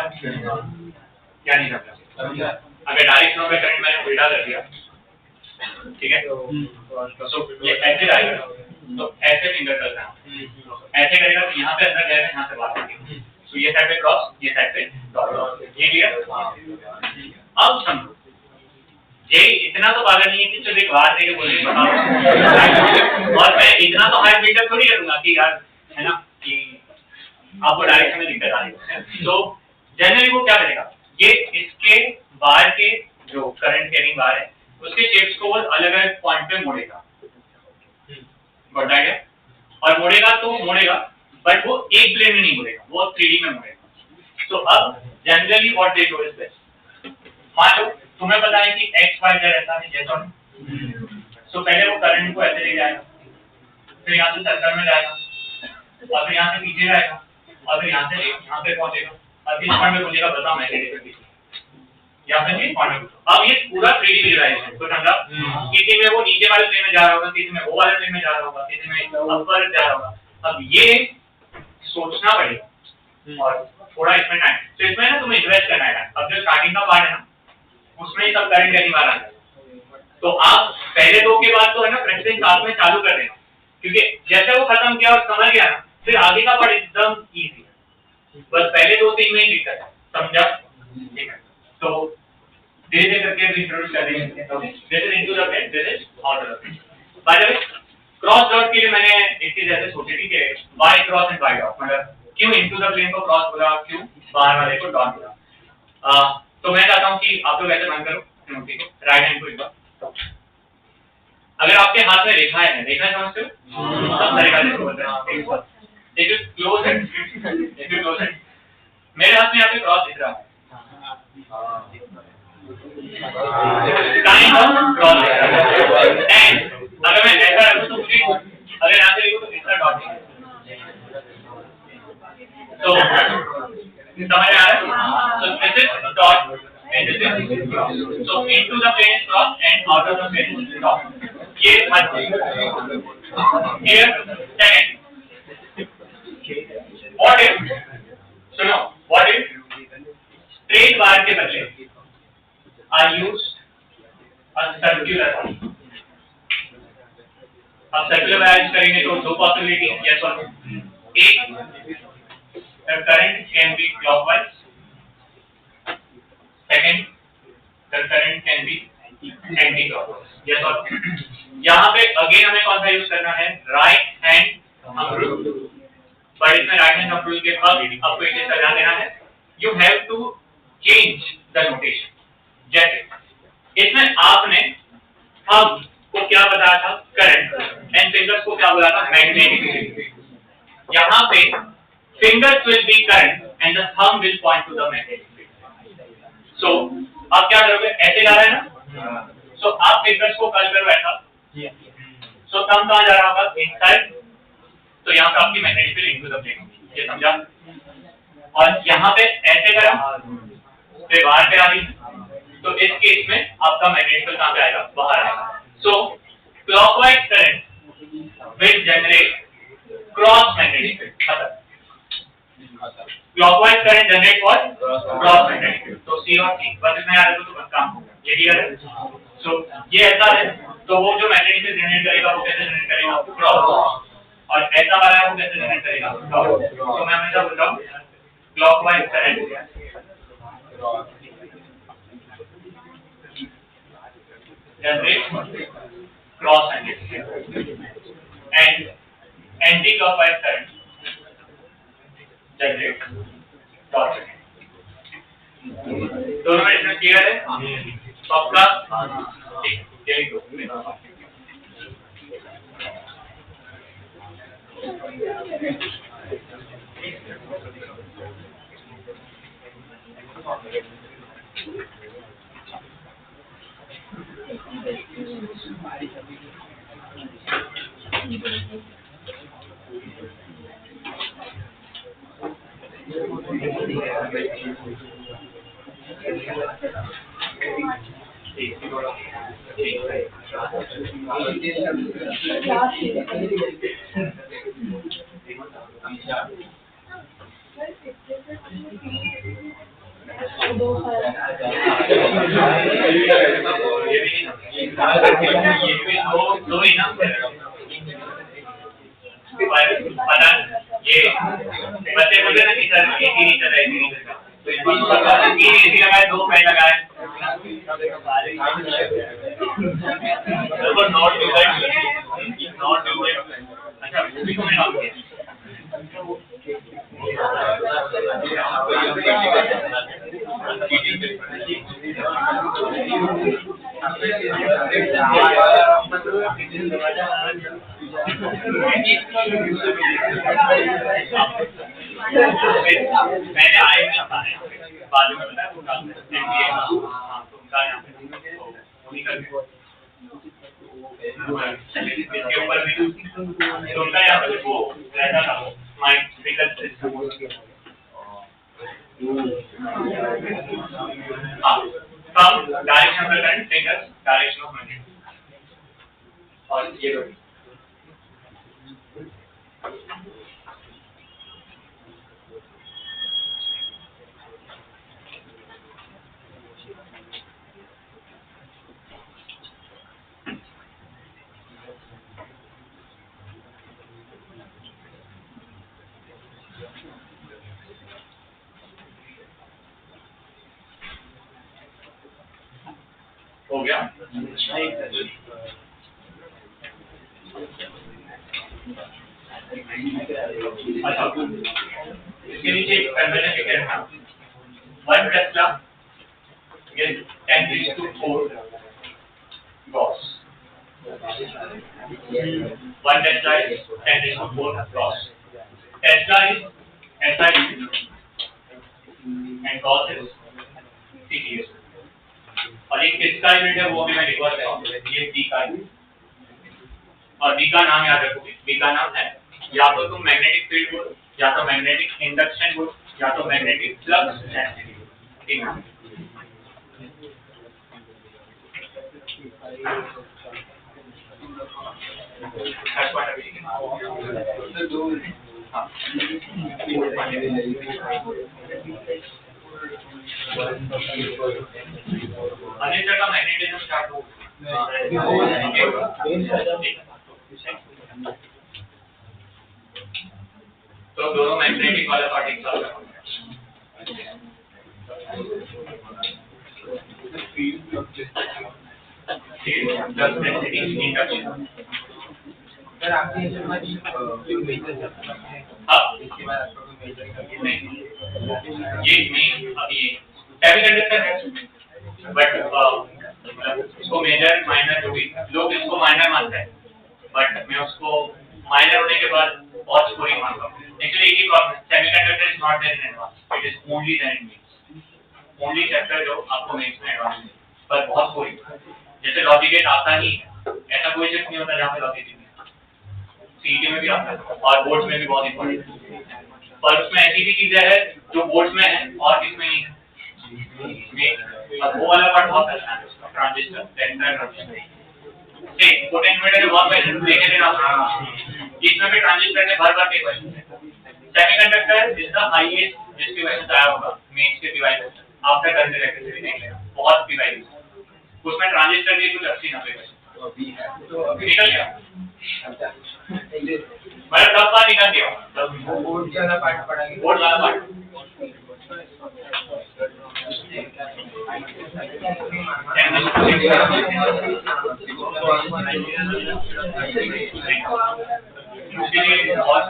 क्या नहीं समझा? अगर डायरेक्शन में करंट मैंने उल्टा कर दिया, ठीक है, तो ये ऐसे आएगा तो ऐसे फिंगर करना है, ऐसे करेगा तो यहाँ पे अंदर जाएगा, यहाँ से बाहर आएगा। तो ये साइड पे क्रॉस, ये साइड पे डॉट। ये क्लियर? अब समझो, ये इतना तो पागल नहीं है कि चलो एक बार देके बोले बताओ, और मैं इतना तो हाई फिंगर थोड़ी करूंगा कि यार है ना कि आपको डायरेक्शन में दिक्कत आ रही है। तो जनरली वो क्या करेगा, ये इसके बाहर के जो करंट कैरिंग बार है उसके शेप्स को वो अलग अलग पॉइंट पे मोड़ेगा, बताया, और मोड़ेगा तो मोड़ेगा बट वो एक प्लेन में नहीं मोड़ेगा, वो 3D में मोड़ेगा। तो अब generally what they do is this, मान लो तुम्हें पता है कि x y z ऐसा है जैसा, सो पहले वो करंट को ऐसे ले जाएगा, फिर यहाँ से सर्कल में जाएगा, और फिर यहाँ से पीछे जाएगा, और फिर यहाँ पे पहुंचेगा, और फिर पॉइंट में बोलेगा बताओ मैं कैसे करती हूँ, या फिर ये पॉइंट। अब ये पूरा 3D विजुअलाइजेशन तो समझा, किसी में वो नीचे वाले प्लेन में जा रहा होगा, किसी में वो वाले प्लेन में जा रहा होगा, किसी में ऊपर जा रहा होगा। अब ये सोचना पड़ेगा और थोड़ा इसमें टाइम, तो इसमें ना तुम्हें इन्वेस्ट करना है। अब जो स्टार्टिंग का पार्ट है ना उसमें ही सब करंट देने वाला है, तो आप पहले दो के बाद तो है ना प्रैक्टिस साथ में चालू कर देना, क्योंकि जैसे वो खत्म किया और समझ गया ना फिर आगे का पार्ट एकदम इजी है, बस पहले दो तीन में ही दिक्कत है, समझा? ठीक है, तो धीरे धीरे करके इंट्रोड्यूस कर देंगे। This is into the plane, this is out of the plane. By the way cross dot के लिए मैंने एक चीज ऐसे सोची थी कि by cross and by dot, मतलब क्यों इनटू द प्लेन को क्रॉस बोला, क्यों बाहर वाले को डॉट बोला। तो मैं चाहता हूं कि आप लोग ऐसे बंद करो, ठीक है, राइट हैंड को एक बार, अगर आपके हाथ में रेखा है, रेखा समझते हो, सब तरीका देखो बोलते हैं, इफ यू क्लोज इट, मेरे हाथ में यहाँ पे क्रॉस दिख रहा है, काइंड ऑफ क्रॉस, एंड अगर मैं ऐसा रखूं तो मुझे अगर यहाँ से लिखूं तो इसका डॉट है, तो समझ में आ रहा है? So this is dot and this is cross. So into the plane is cross and out of the plane is dot. ये मत here second. What if सुनो, what if straight bar के बदले I used a circular bar. अब circular बार use करेंगे तो दो possibility है, यस और नो। एक, the current can be clockwise. Second, the current can be anti clockwise. Yes और यहाँ पे अगेन हमें कौन सा यूज करना है, राइट हैंड थंब रूल, पर इसमें राइट हैंड थंब रूल के बाद आपको एक चीज ध्यान देना है, you have to change the notation. जैसे इसमें आपने थंब को क्या बताया था, करंट, एंड फिंगर्स को क्या बोला था, मैग्नेटिक फील्ड। यहाँ पे fingers will be current and the thumb will point to the magnetic field. So आप क्या करोगे, ऐसे जा रहा है ना, so आप fingers को कर्ल करो ऐसा, so thumb कहाँ जा रहा होगा, inside, तो यहाँ पे आपकी magnetic field into the plane होगी, ये समझा। और यहाँ पे ऐसे करा, फिर बाहर पे आ रही, तो इस केस में आपका magnetic field कहाँ पे आएगा, बाहर आएगा। So clockwise current will generate cross magnetic field। Clockwise current generate for cross magnetic field, तो सी और सी बस इसमें आ रहा है तो बस काम हो गया, ये क्लियर है। सो ये ऐसा है, तो वो जो मैग्नेटिक फील्ड जनरेट करेगा वो कैसे जनरेट करेगा, क्रॉस, और ऐसा वाला है वो कैसे जनरेट करेगा, क्रॉस। तो मैं हमेशा बोलता हूं clockwise current generate cross magnetic field and anti clockwise current generate dot. दोनों में इसमें क्लियर है सबका, ठीक, यही दो। दो ही ना ये बच्चे बोले ना कि सर एक ही नहीं चल रहा है, तो इस बार तीन एसी लगाए, दो फैन लगाए, नॉट डू दैट। अच्छा भी कमेंट आ गया, मैंने आए में बाद में बताया वो काम एमबीए का, तो उनका यहाँ पे उन्हीं का इसके ऊपर भी तो उनका यहाँ पे वो रहता था माइंड फिगर सिस्टम। हम डायरेक्शन पर current, fingers direction of magnet, और ये दो हो गया। अच्छा इसके नीचे एक कन्वर्जन लिख रखा, 1 Tesla is 10⁴ Gauss, 1 Tesla is 10⁴ Gauss, Tesla is SI unit and Gauss is CTS। और एक किसका यूनिट है वो भी मैं लिखवा देता हूँ, ये B का यूनिट, और B का नाम याद रखोगे, B का नाम है या तो तुम मैग्नेटिक फील्ड बोलो, या तो मैग्नेटिक इंडक्शन बोलो, या तो मैग्नेटिक फ्लक्स डेंसिटी, ठीक है। अनेक का मैग्नेटिज्म स्टार्ट हो, तो दोनों मैग्नेटिक वाला पार्टिकल आ रहा है। flux density induction. सर आपके इसमें जो मेजर सब है हाँ इसके बाद आपका कोई मेजर ये मेन अभी सेमीकंडक्टर है बट इसको मेजर माइनर जो भी लोग इसको माइनर मानते हैं बट मैं उसको माइनर होने के बाद बहुत स्कोरिंग मानता हूँ. एक्चुअली ये problem semiconductor is not there in advance, it is only there in mains. Only chapter जो आपको मेंस में एडवांस है पर बहुत स्कोरिंग. जैसे लॉजिक गेट आता ही है, ऐसा कोई चीज नहीं होता जहाँ पे लॉजिक गेट नहीं आता. सीईटी में भी आता है और बोर्ड्स में भी बहुत इंपॉर्टेंट है. पर उसमें ऐसी भी चीजें हैं जो बोर्ड्स में है और इसमें नहीं है. अब वो वाला पार्ट बहुत अच्छा है उसका ट्रांजिस्टर सेंटर ट्रांजिस्टर से पोटेंशियोमीटर बहुत पहले देखे थे आप. इसमें भी ट्रांजिस्टर ने भर के क्वेश्चन है. सेमीकंडक्टर इज द हाईएस्ट जिसके वजह आया होगा मेंस के डिवाइस आफ्टर करंट इलेक्ट्रिसिटी नहीं लेगा बहुत डिवाइस उसमें ट्रांजिस्टर भी कुछ 80-90 क्वेश्चन अभी है तो अभी निकल गया. अच्छा मतलब 10 बार निकल गया. वो बोर्ड वाला पार्ट पढ़ाएंगे बोर्ड वाला पार्ट उसके लिए बहुत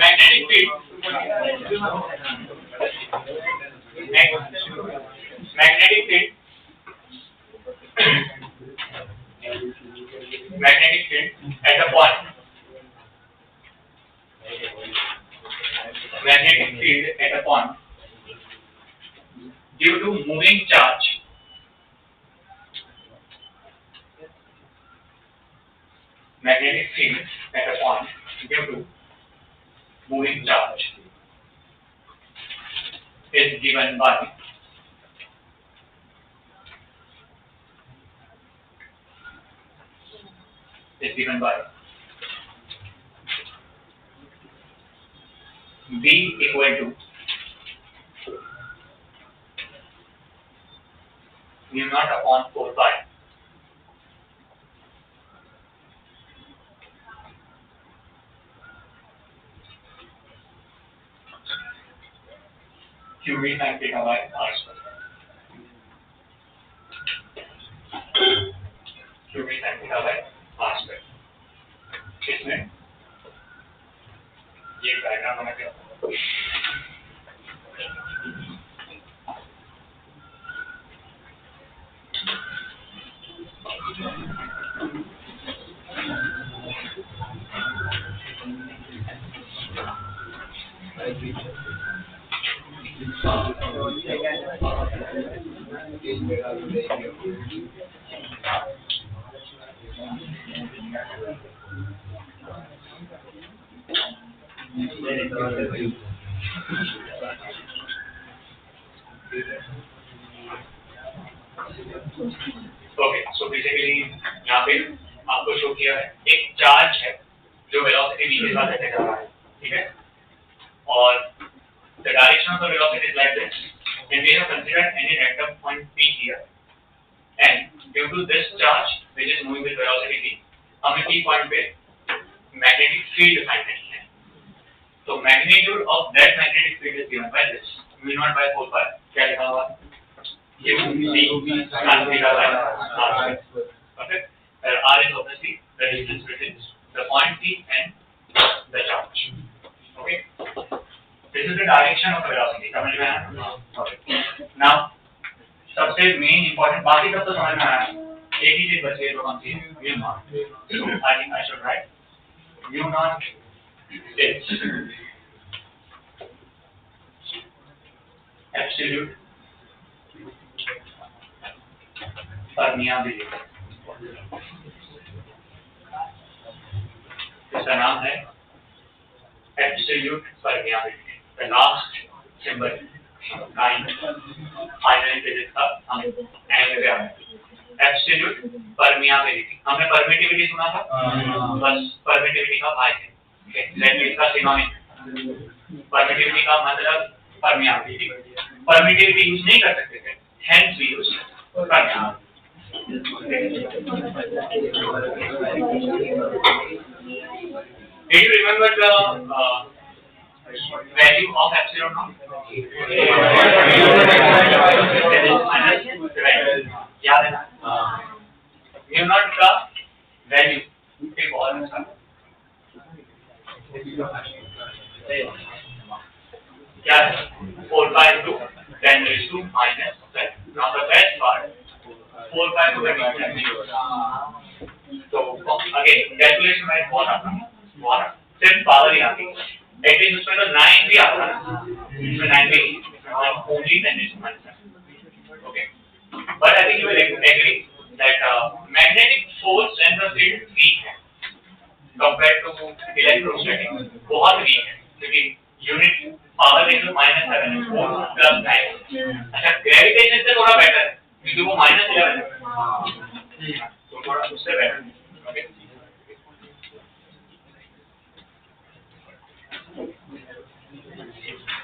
magnetic field. Magnetic field. Magnetic field at a point. Magnetic field at a point due to moving charge. Magnetic field at a point due to moving charge is given by B equal to mu naught upon 4 pi QV sin theta by R square. QV sin theta by R square. इसमें ये diagram बना के okay. So basically यहाँ पे आपको show किया है एक चार्ज है जो वेलोसिटी v के साथ ऐसे जा रहा है, ठीक है, और the direction of the velocity is like this and we have considered any random point p here and due to this charge which is moving with velocity v हमें p point पे magnetic field find करनी है. तो magnitude of that magnetic field is given by this mu naught by 4 pi. क्या लिखा हुआ है ये b sin theta by r. Okay, r is obviously the distance between the point p and the charge. Okay, this is the direction of the velocity. समझ में आया? Okay. Now सबसे main important बाकी सब तो समझ में आया. एक ही चीज बची है जो कौन सी है? mu naught. So I think I should write mu naught is absolute permeability. इसका नाम है absolute permeability. The last symbol kind final physics का हम एंड पे आ गए। एब्सोल्यूट परमियाबिलिटी, हमने परमिटिविटी सुना था, बस परमिटिविटी का भाई है। लेट मी इसका सिनोनिम, परमिटिविटी का मतलब परमियाबिलिटी, परमिटिविटी यूज नहीं कर सकते थे, hence we use permeability. Do you remember the value of epsilon naught? याद है ना? म्यू नॉट का वैल्यू एक और क्या है? 4/2 10 raised to minus 7. Now the best part, 4/2 का तो again कैलकुलेशन में बहुत आता है, सिर्फ पावर ही आती है। एटलीस्ट उसमें तो 9 भी आता है, इसमें 9 भी only 10 raised to minus 7. Okay, but I think you will agree that magnetic force and the field weak है compared to electrostatic, बहुत weak है क्योंकि यूनिट पावर इनटू -7 प्लस 9। अच्छा, ग्रेविटेशन से थोड़ा बेटर है क्योंकि वो -11 है, तो थोड़ा उससे बेटर है। ओके,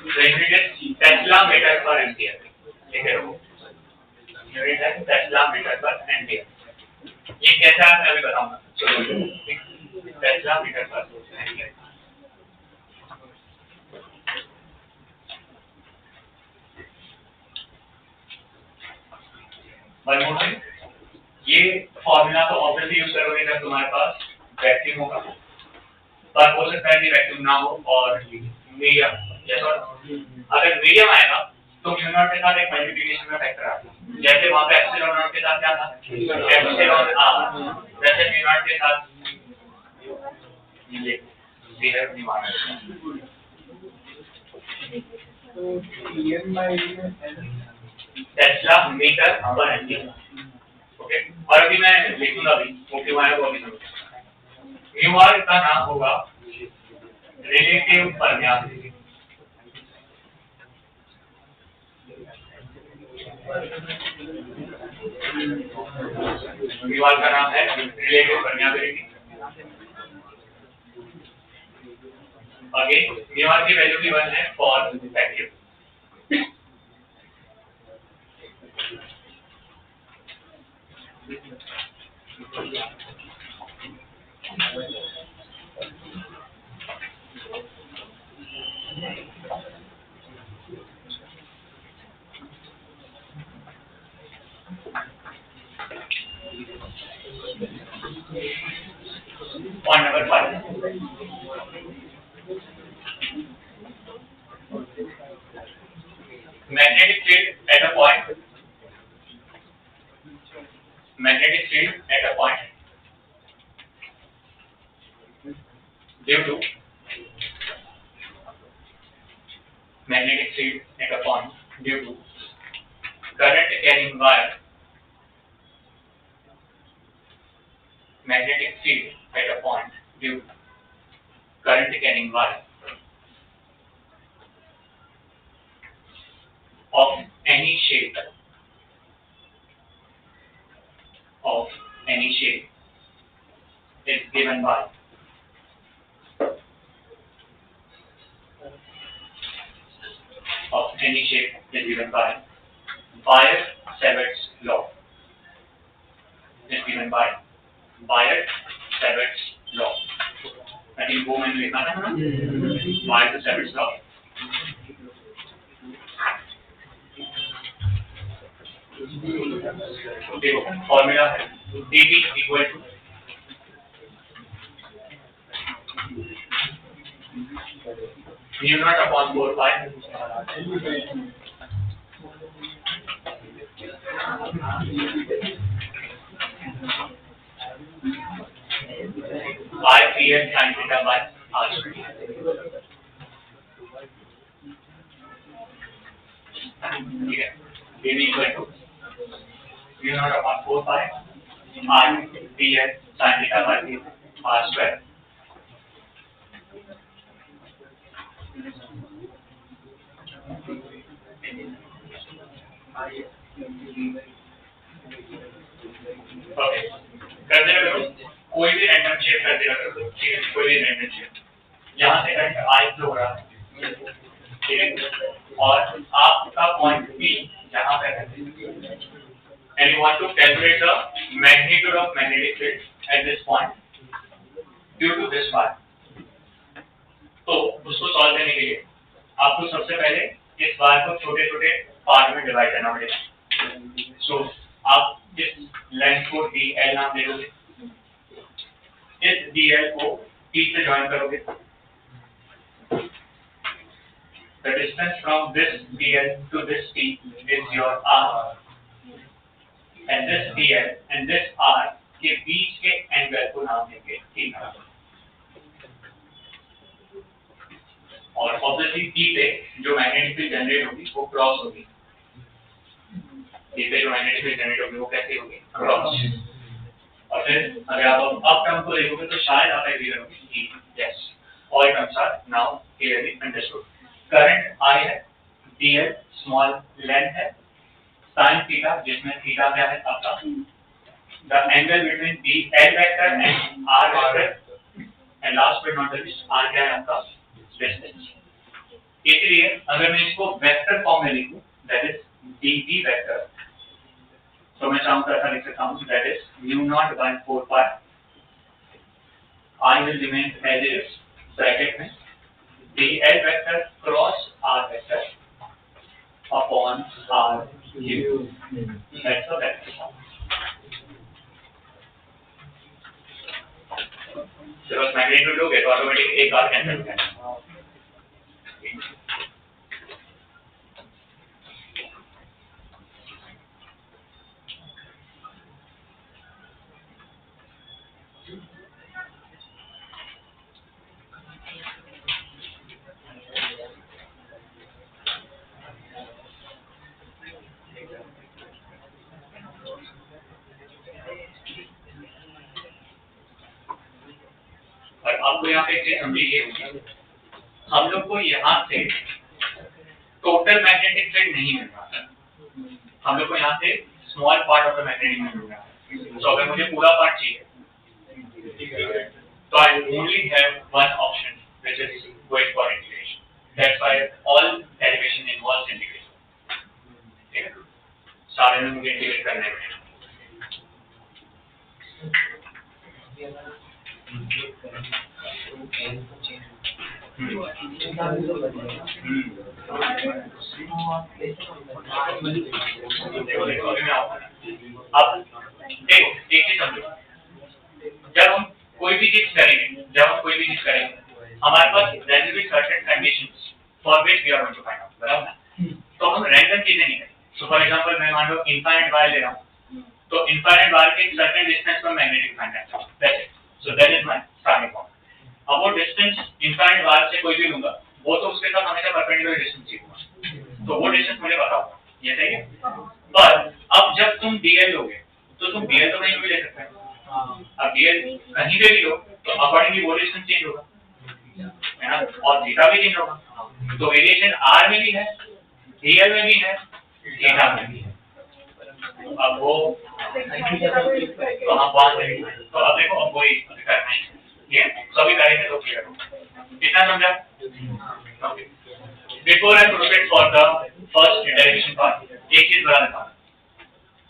यूनिट है टेस्ला मीटर पर एम्पियर, ठीक है, यूनिट है टेस्ला मीटर पर एम्पियर। ये कैसा है मैं अभी बताऊंगा, चलो टेस्ला मीटर पर एम्पियर। ये फॉर्मूला तो ऑब्वियसली यूज करोगे जब तुम्हारे पास वैक्यूम होगा, पर हो सकता है कि वैक्यूम ना हो और मीडियम, अगर मीडियम आएगा तो म्यू नॉट के साथ एक मल्टीप्लिकेशन का फैक्टर आता है, जैसे वहां पे एप्सिलॉन नॉट के साथ क्या था, एप्सिलॉन आर, वैसे म्यू नॉट के साथ ये बिहेव नहीं माना जाता। टेस्ला मीटर पर एम्पियर। ओके, और अभी मैं लिखूंगा भी वो क्यों आया वो अभी समझो। म्यू आर का नाम होगा रिलेटिव परमियाबिलिटी, म्यू आर का नाम है relative permeability. Again mu R की वैल्यू भी 1 है for vacuum. Point number 5. Magnetic field at a point. Magnetic field at a point due to magnetic field at a point due to current carrying wire. Magnetic field at a point due to current carrying wire of any shape is given by Bayer-Savart's law. Is given by Bayer-Savart's law. I think वो मैंने लिखा था ना, Bayer-Savart's law. देखो formula है dB equal to mu naught upon 4 pi by PS sin theta by r square. ठीक है, dB equal to mu naught upon 4 pi r ps sin theta by r square. Okay कर दिया करो, कोई भी random shape कर दिया करो, ठीक है, कोई भी रैंडम शेप, यहाँ से करंट आई फ्लो हो रहा है, ठीक है, और आपका पॉइंट पी यहाँ पे है, and you want to calculate the magnitude of magnetic field at this point due to this part. तो उसको सॉल्व करने के लिए आपको सबसे पहले इस बार को छोटे-छोटे पार्ट में डिवाइड करना पड़ेगा। सो आप इस लेंथ को dl नाम दे दोगे, इस dl को t से ज्वाइन करोगे। The distance from this dl to this t is your r, and this dl and this r के बीच के एंगल को नाम देंगे थीटा। और ऑब्वियसली t पे जो मैग्नेटिक फील्ड जनरेट होगी वो क्रॉस होगी, t पे जो मैग्नेटिक फील्ड जनरेट होगी वो कैसे होगी, क्रॉस। और फिर अगर आप अप टर्म को देखोगे तो शायद आप एग्री करोगे कि yes, all terms are now clearly understood. Current I है, dl स्मॉल लेंथ है, sin थीटा जिसमें थीटा क्या है आपका, the angle between dl vector and r vector, and last but not the least r क्या है आपका, डिस्टेंस। इसलिए अगर मैं इसको वेक्टर फॉर्म में लिखूं, दैट इज dv वेक्टर, तो मैं चाहूँ तो ऐसा लिख सकता हूँ, that is mu0/4 pi, I will remain as it is, bracket में dl vector cross r vector upon r cube, that's the vector form. जब आप मैग्नीट्यूड लोगे तो ऑटोमेटिक एक r कैंसिल हो जाएगा। आपको यहाँ पे एक चीज समझिए, हम लोग को यहाँ से टोटल मैग्नेटिक फील्ड नहीं मिल रहा है, हम लोग को यहाँ से small part of the magnetic field मिल रहा है। तो अगर मुझे पूरा पार्ट चाहिए तो I only have one option which is going for integration, that's why all derivation involves integration, ठीक है, सारे में मुझे इंटीग्रेट करना है। अब देखो एक चीज समझो, जब हम कोई भी चीज करेंगे, हमारे पास there will be certain conditions for which we are going to find out, बराबर ना? तो हम रैंडम चीजें नहीं करेंगे। सो फॉर एग्जांपल मैं मान लो इनफाइनाइट वायर ले रहा हूँ, तो इनफाइनाइट वायर के एक सर्टेन डिस्टेंस पर मैग्नेटिक फाइंड करता हूँ, that's it. So that is my starting point. अब वो डिस्टेंस इनफाइनाइट वायर से कोई भी लूंगा, वो तो उसके साथ हमेशा परपेंडिकुलर डिस्टेंस चाहिए, तो वो डिस्टेंस मुझे पता होगा, ये सही है। पर अब जब तुम dl लोगे तो तुम dl तो कहीं भी ले सकते हो, अब dl कहीं पे भी लो तो अकॉर्डिंगली वो डिस्टेंस चेंज होगा, है ना, और थीटा भी चेंज होगा। तो वेरिएशन r में भी है, dl में भी है, थीटा में भी है। अब वो तो हम बात करेंगे, तो अब देखो अब वही करना है, ठीक है, सभी करेंगे तो क्लियर होगा। इतना समझा? Before I proceed for the first derivation part, एक चीज बता देता हूँ।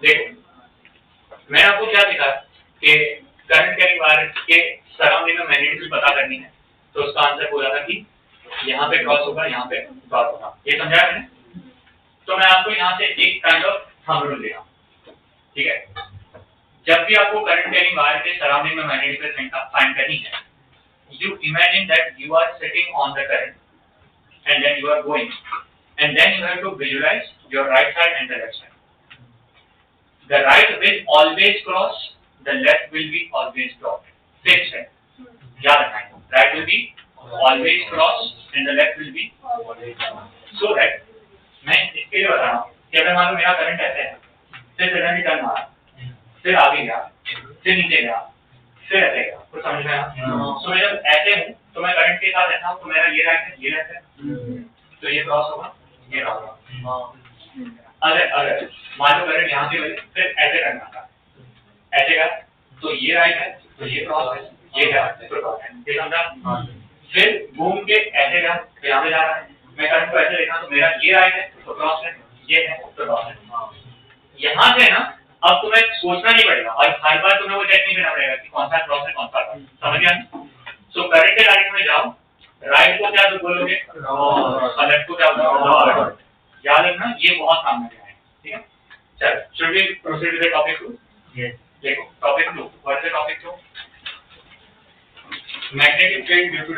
देखो, मैंने आपको क्या दिखाया कि करंट कैरिंग वायर के सराउंडिंग में मैग्नेटिक फील्ड पता करनी है, तो उसका आंसर बोला था कि यहाँ पे क्रॉस होगा, यहाँ पे क्रॉस होगा, ये समझा मैंने? तो मैं आपको यहाँ से एक काइंड ऑफ थंब रूल दे रहा हूँ, ठीक है? जब भी आपको करंट कैरिंग वायर के सराउंडिंग में मैग्नेटिक फील्ड फाइंड करनी है, you imagine that you are sitting on the current and then you are going, and then you have to visualize your right side and the left side. The right will always cross, the left will be always dotted, fixed है, याद रखना है, right will be always cross and the left will be always dotted. So that मैं इसके लिए बता रहा हूँ कि अगर मान लो मेरा करंट ऐसे है, फिर सडनली टर्न मारा, फिर आगे गया, फिर नीचे गया, फिर ऐसे गया, कुछ समझ में आया? सो मैं जब ऐसे हूँ तो मैं करंट के साथ ऐसा हूँ, तो मेरा ये राइट है, तो ये क्रॉस होगा, ये अगर मान लो करंट यहाँ से फिर ऐसे करना था, ऐसे का तो ये राइट है, तो ये क्रॉस है, ये है तो क्रॉस है, ये समझा। फिर घूम के ऐसे का तो यहाँ पे जा रहा है, मैं करंट को ऐसे देखा तो मेरा ये राइट है तो क्रॉस है, ये है तो क्रॉस है। यहाँ से ना अब तुम्हें सोचना नहीं पड़ेगा और हर बार तुम्हें वो चेक नहीं करना पड़ेगा कि कौन सा क्रॉस है कौन सा क्रॉस, समझ गया। सो करंट के डायरेक्शन में जाओ, राइट को क्या तो बोलोगे और लेफ्ट को क्या बोलोगे, याद रखना ये बहुत काम में है, ठीक है। चल should we proceed with the topic 2? Yes, देखो topic 2, what is the topic 2? Magnetic field due to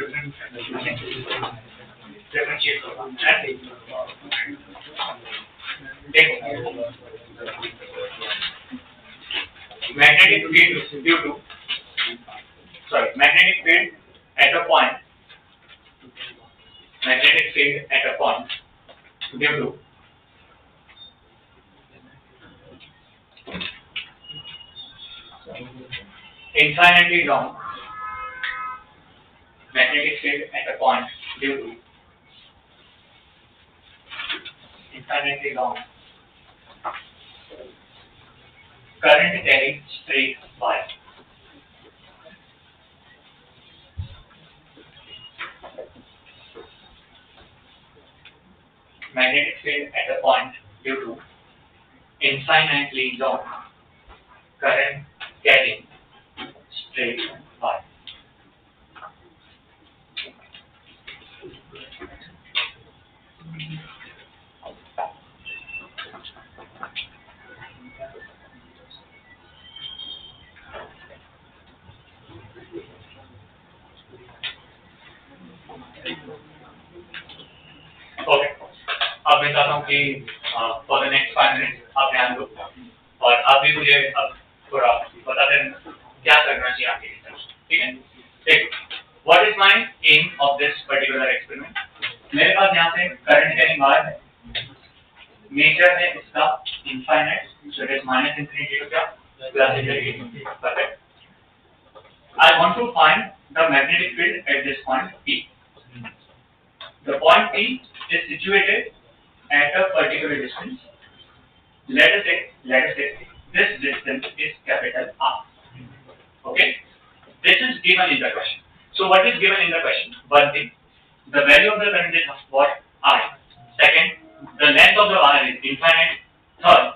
differentiate होगा। देखो magnetic field due to magnetic field at a point due to infinitely long magnetic field at a point due to infinitely long current carrying straight wire. Magnetic field at a point due to infinitely long current carrying straight wire. Okay, अब मैं चाहता हूँ कि for the next 5 minutes आप ध्यान दो और आप भी मुझे अब थोड़ा बताते रहना क्या करना चाहिए आपके लिए, ठीक है। देखो what is my aim of this particular experiment, मेरे पास यहाँ पे करंट कैरिंग वायर है, नेचर है इसका infinite, so it is minus infinity to क्या plus infinity, perfect. I want to find the magnetic field at this point P. The point P is situated at a particular distance. Let us say this distance is capital R. Okay, this is given in the question. So what is given in the question? One thing, the value of the current is what? I. Second, the length of the wire is infinite. Third,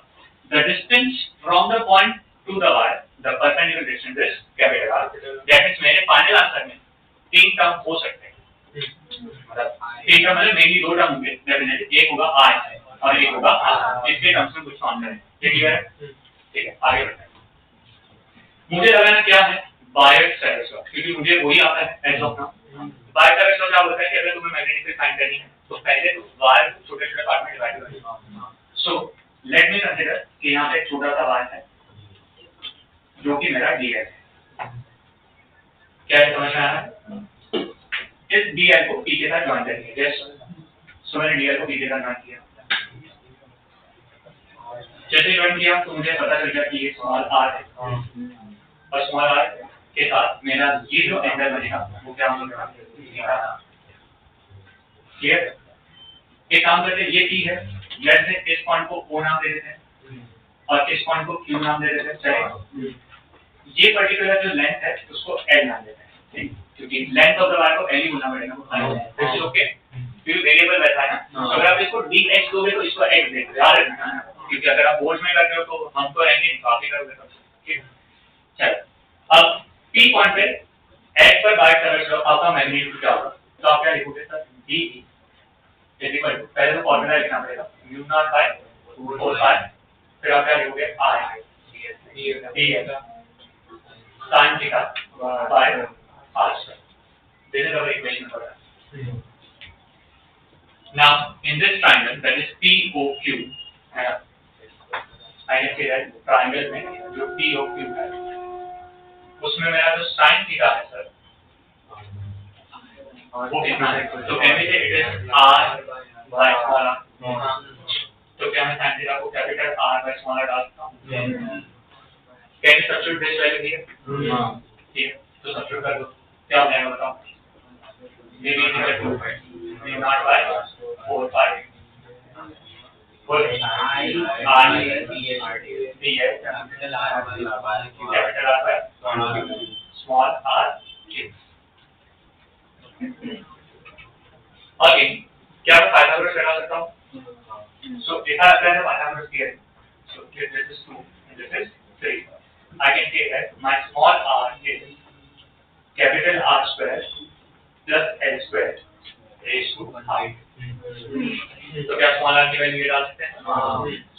the distance from the point to the wire, the perpendicular distance is capital R. That means मेरे final answer में 3 term हो सकते हैं, मतलब 3 term मतलब mainly 2 term होंगे definitely, एक होगा I और एक होगा R, इसके टर्म्स में कुछ फाउंड करें, ये क्लियर है? ठीक है, आगे बढ़ते हैं। मुझे लगाना क्या है बायोट-सैवर्ट लॉ, क्योंकि मुझे वही आता है as of now. Biot Savart law क्या बोलता है कि अगर तुम्हें मैग्नेटिक फील्ड फाइंड करनी है तो पहले तो वायर छोटे-छोटे पार्ट में डिवाइड करो। सो लेट मी कंसीडर कि यहाँ पे एक छोटा सा वायर है जो कि मेरा डीएल है, क्या समझ में आ रहा है? इस डीएल को पी के साथ ज्वाइन करेंगे, जस्ट सो मैंने डीएल को पी के साथ ज्वाइन किया, जैसे ज्वाइन किया तो मुझे पता चल गया कि ये स्मॉल आर है और स्मॉल आर के साथ मेरा ये जो एंगल बनेगा वो क्या होगा, क्लियर। एक काम करते हैं, ये पी है, लेट्स से इस पॉइंट को ओ नाम दे देते हैं और इस पॉइंट को क्यू नाम दे देते हैं, चलेगा। ये पर्टिकुलर जो लेंथ है उसको एल नाम देते हैं, ठीक, क्योंकि लेंथ ऑफ द वायर को एल ही बोलना पड़ेगा, इट्स ओके, क्योंकि वेरिएबल वैसा है ना। अगर आप इसको dx दोगे तो इसको x देंगे, याद रखना, क्योंकि अगर आप बोर्ड में करते हो तो हम तो रहेंगे काफी करोगे तब, ठीक। चलो अब p पॉइंट पे x पर बायोट-सैवर्ट लॉ आपका मैग्नीट्यूड क्या होगा, तो आप क्या लिखोगे sir, d is equal to, पहले तो फॉर्मूला लिखना पड़ेगा म्यू नॉट बाय 4 पाई, फिर आप क्या लिखोगे i d sin theta by r square. This is our equation for that. Now in this triangle that is POQ, I can say that triangle में जो POQ है उसमें मेरा जो sin theta है सर वो कितना है, तो एमिटे it is r by small r, तो क्या मैं sin theta को capital R by small r डाल सकता हूँ? Can you substitute this value here? ठीक है, तो substitute कर दो, क्या हो जाएगा बताओ? Maybe equal to mu naught by 4 pi small r cube. Again, क्या मैं पाइथागोरस लगा सकता हूँ? So if I apply the Pythagoras theorem, so this is 2 and this is 3. I can say that my small r is capital R square plus L square raised to I. तो क्या small r की value ये डाल सकते हैं?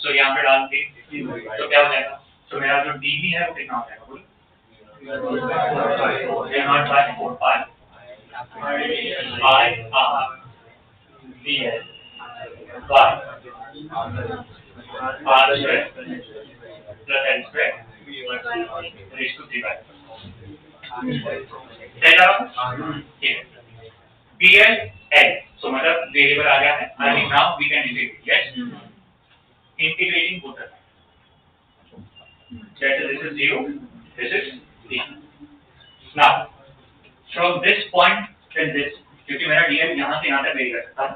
So यहाँ पे डाल दी, तो क्या हो जाएगा? तो मेरा जो dv है वो कितना हो जाएगा? बोलो? Not by 4 pi I r dl by r square plus L square raised to 3 by 4. ठीक है. dl L, so मतलब वेरिएबल आ गया है. I mean now we can integrate. Yes. Integrating both the sides. That is, this is 0, this is 3. Now from this point till this, क्योंकि मेरा dl यहाँ से यहाँ तक वेरी कर सकता है.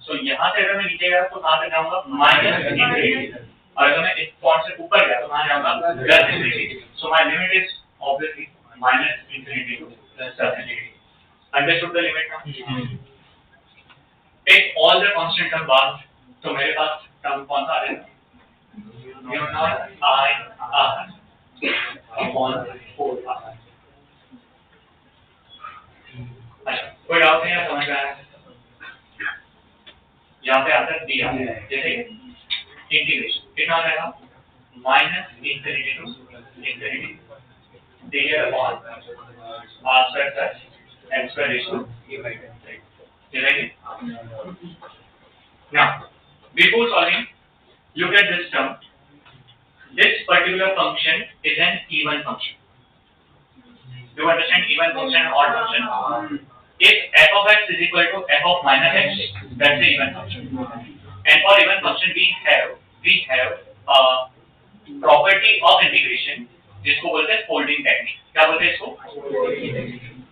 So यहाँ से अगर मैं नीचे गया तो कहाँ तक जाऊँगा? Minus infinity. और अगर मैं इस पॉइंट से ऊपर गया तो कहाँ जाऊँगा? Plus infinity. So my limit is obviously minus infinity to plus infinity. Understood the limit now? Take all the constant term बाहर, तो मेरे पास टर्म कौन सा आ जाएगा? Mu naught I R upon 4R. अच्छा, कोई डाउट नहीं है? समझ में आया? यहाँ पे आता है दिया, जैसे इंटीग्रेशन कितना हो जाएगा? Minus infinity to infinity dl upon r square plus m square raised to 3. Now, before solving, look at this term. This particular function is an even function. Do you understand even function and odd function? If f of x is equal to f of minus x, that's the even function. And for even function, we have a property of integration, जिसको बोलते हैं folding technique. क्या बोलते हैं इसको?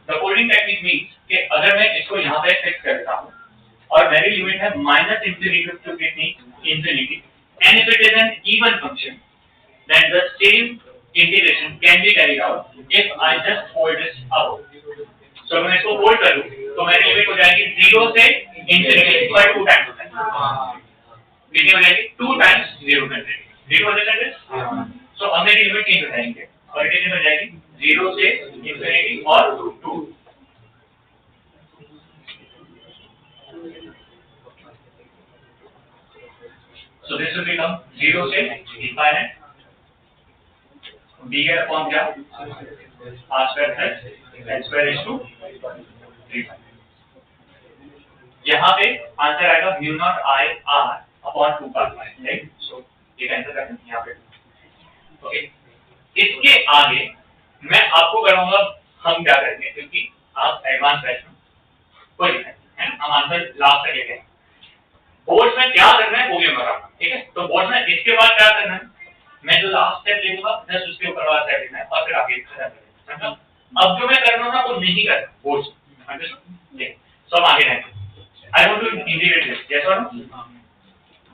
The folding technique means कि अगर मैं इसको यहाँ पे फिक्स करता हूँ और मेरी लिमिट है minus infinity to infinity, and if it is an even function, then the same integration can be carried out if I just fold this above. So अगर मैं इसको फोल्ड करूँ तो मेरी लिमिट हो जाएगी 0 से इंफिनिटी पर 2 टाइम्स होता है. कितनी हो जाएगी? 2 टाइम्स 0 से infinity. Do you understand this? So अब मेरी लिमिट चेंज हो जाएगी और ये कितनी हो जाएगी? 0 से इंफिनिटी और 2. So this will become 0 से infinite dl upon क्या? r square plus l square is to 3. यहाँ पे आंसर आएगा mu naught I r upon 2 pi, right? So ये कैंसिल करते हैं यहाँ पे. ओके, इसके आगे मैं आपको कराऊंगा हम क्या करेंगे, क्योंकि आप एडवांस बैच में कोई नहीं है, हम आंसर लास्ट तक लेके बोर्ड में क्या करना है वो भी मैं बताऊंगा. ठीक है, तो बोर्ड में इसके बाद क्या करना है, मैं जो लास्ट स्टेप लेऊंगा जस्ट उसके ऊपर वाला स्टेप लेना है और फिर आगे समझो. अब जो मैं कर रहा हूं ना वो नहीं करना बोर्ड. अंडरस्टूड? ठीक, सो हम आगे जाएंगे. I want to integrate this. Yes और नो?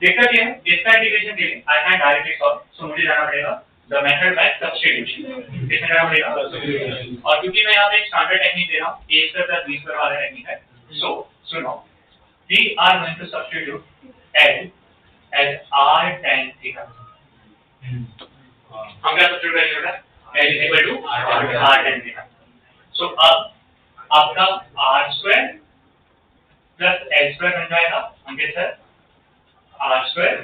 देखते हैं इसका इंटीग्रेशन के लिए I can directly solve. So मुझे जाना पड़ेगा द मेथड बाय सब्स्टिट्यूशन. किसमें जाना पड़ेगा? और क्योंकि मैं यहाँ पे एक स्टैंडर्ड टेक्निक दे रहा हूँ, a square plus b square वाला टेक्निक है. सो सुनो, we are going to substitute L as r tan theta. हम क्या सब्स्टिट्यूट करेंगे बेटा? L is equal to r tan theta. So अब आपका r square plus L square बन जाएगा अंकित sir, r square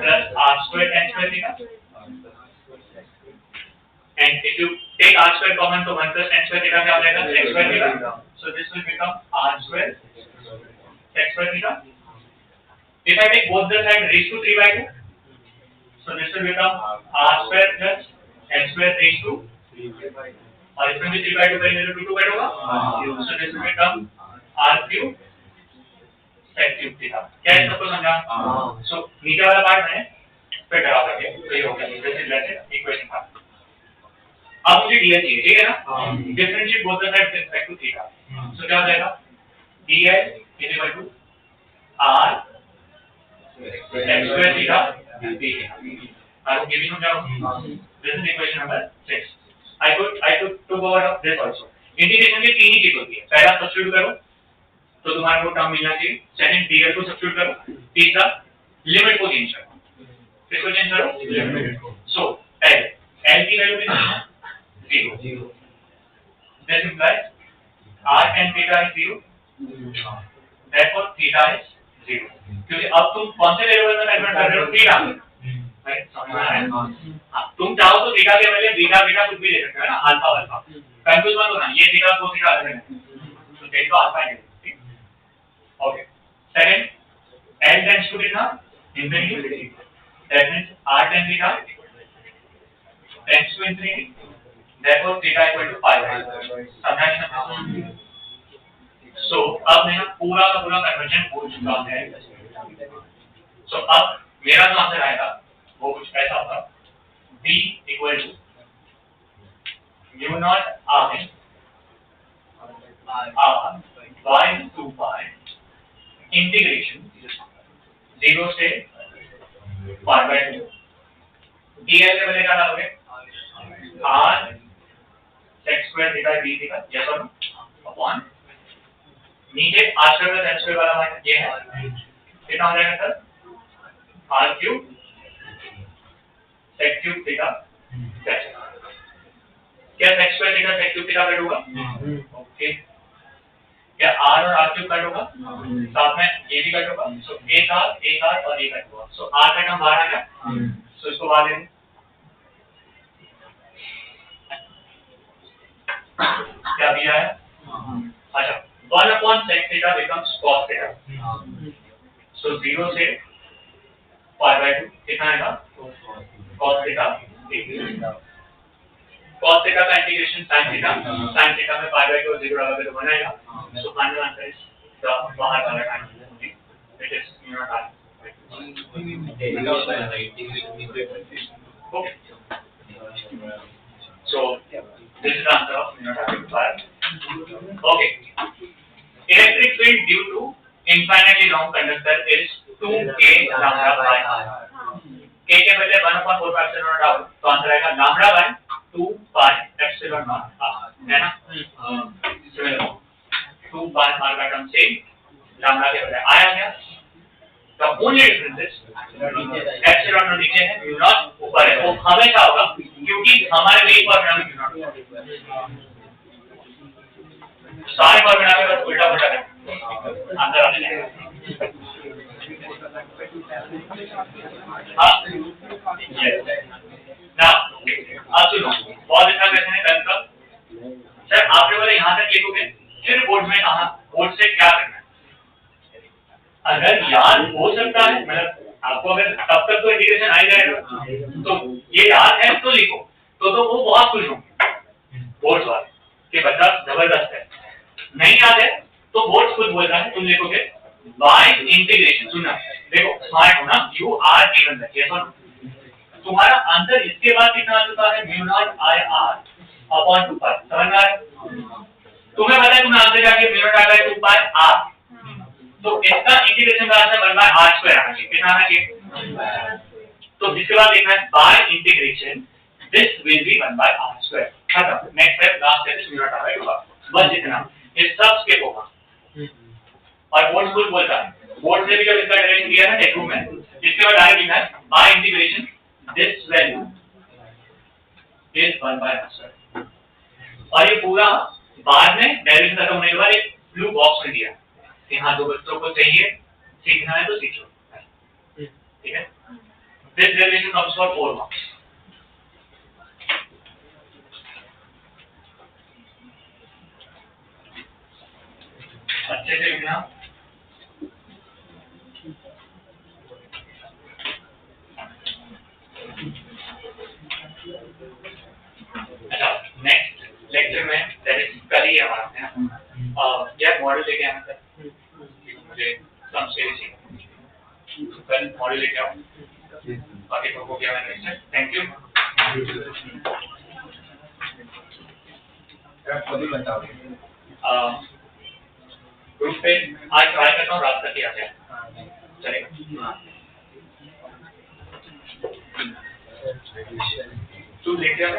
plus r square tan square theta. And if you take r square common, तो 1 plus tan square theta क्या हो जाएगा? x square theta. So this will become r square x square theta. If I take both the sides raised to 3 by 2, so this will become r square plus x square raised to 3. और इसमें भी 3 by 2 करेंगे तो 2 by 2 होगा. So this will become r cube sec cube theta. क्या है सबको समझा? So नीचे वाला पार्ट मैंने फिर ड्रा कर दिया, तो ये हो गया. दिस इज लेट्स इक्वेशन था. अब मुझे dl चाहिए, ठीक है ना? Differentiate both the sides with respect to theta. So क्या हो जाएगा? dl is equal to r x square theta ठीक है आपको ये भी समझाओ this is equation number 6 I could took over of this also integration के तीन ही चीज होती है पहला सब्स्टिट्यूट करो तो तुम्हारे को टर्म मिलना चाहिए सेकंड डी को सब्स्टिट्यूट करो तीसरा लिमिट को चेंज करो किसको चेंज करो लिमिट सो L की वैल्यू कितनी है 0 that implies r tan theta is 0 therefore theta is 0 क्योंकि अब तुम कौन से वेरिएबल में कन्वर्ट कर रहे हो थीटा राइट समझ में आया तुम चाहो तो थीटा के बदले बीटा बीटा कुछ भी ले सकते हो ना अल्फा अल्फा कंफ्यूज मत होना ये थीटा वो थीटा अलग है तो टेन तो अल्फा है okay second L tends to कितना infinity that means r tan theta tends to infinity therefore theta equal to pi समझा नहीं समझा सो अब मेरा पूरा का पूरा कन्वर्जन हो चुका है सो अब मेरा जो आंसर आएगा वो कुछ ऐसा होगा b equal to mu naught r by 2 pi integration 0 से pi by 2 dl के बदले क्या डालोगे r sec square theta d theta yes or no upon नीचे r square plus n square वाला मान ये है कितना हो जाएगा sir r cube sec cube theta क्या sec square theta sec cube theta cut होगा ओके क्या r और r cube कट होगा साथ में ये भी कट होगा सो एक r और ये कट होगा सो r का टर्म बाहर आ गया सो इसको बाहर ले क्या दिया है अच्छा 1 upon sec theta becomes cos theta so 0 से pi by 2 कितना आएगा cos theta cos theta का इंटीग्रेशन sin theta में pi by 2 और 0 डालोगे तो बन आएगा so final answer is the बाहर वाला time it is mu naught r okay so this is the answer of mu naught r okay electric field due to infinitely long conductor is 2k lambda by r k के बदले 1 upon 4 pi epsilon naught r तो answer आएगा lambda by 2 pi epsilon naught r है ना similar 2 pi r का term से lambda के बदले आया क्या the only difference is epsilon naught नीचे है mu naught ऊपर है वो हमेशा होगा क्योंकि हमारे लिए फॉर्मूला में mu naught सारे फॉर्मूला में बस उल्टा उल्टा कर आंसर आ जाएगा हां यस नाउ अब सुनो बहुत अच्छा क्वेश्चन है कल का सर आपने बोला यहां तक लिखोगे फिर बोर्ड में कहां बोर्ड से क्या करना है अगर याद हो सकता है मतलब आपको अगर तब तक तो इंटीग्रेशन आ ही जाएगा तो ये याद है तो लिखो तो वो बहुत खुश होंगे बोर्ड वाले कि बच्चा जबरदस्त है नहीं याद है तो बोर्ड खुद बोल रहा है तुम लिखोगे बाय इंटीग्रेशन सुनना देखो स्मार्ट हो ना you are given that yes और तुम्हारा आंसर इसके बाद कितना आ चुका है mu naught I R upon 2 pi समझ में आ रहा है तुम्हें पता है तुमने आंसर क्या किया mu naught I by 2 pi R तो इसका इंटीग्रेशन का आंसर 1 बाय r स्क्वायर आना चाहिए कितना आना चाहिए तो जिसके बाद लिखना है by integration this will be 1 by r square खत्म next step last step mu naught I by 2 बस इतना ये सब स्किप होगा और बोर्ड स्कूल बोलता है बोर्ड से भी जब इसका डेरिवेशन दिया है टेक्स्ट बुक में इसके बाद डायरेक्ट लिखना है by integration this value is 1 by r square और ये पूरा बाद में डेरिवेशन खत्म होने के बाद एक ब्लू बॉक्स में दिया कि हाँ जो बच्चों को चाहिए सीखना है तो सीखो ठीक है this derivation comes for 4 marks अच्छे से लिखना अच्छा नेक्स्ट लेक्चर में दैट इज कल ही हमारा है यार मॉडल लेके आना सर मुझे सम सीरीज कल मॉडल लेके आओ बाकी तो हो गया मैंने थैंक यू अभी बताओ ग्रुप पे आज ट्राई करता हूँ रात तक ही आ जाए चलेगा तू लेके आ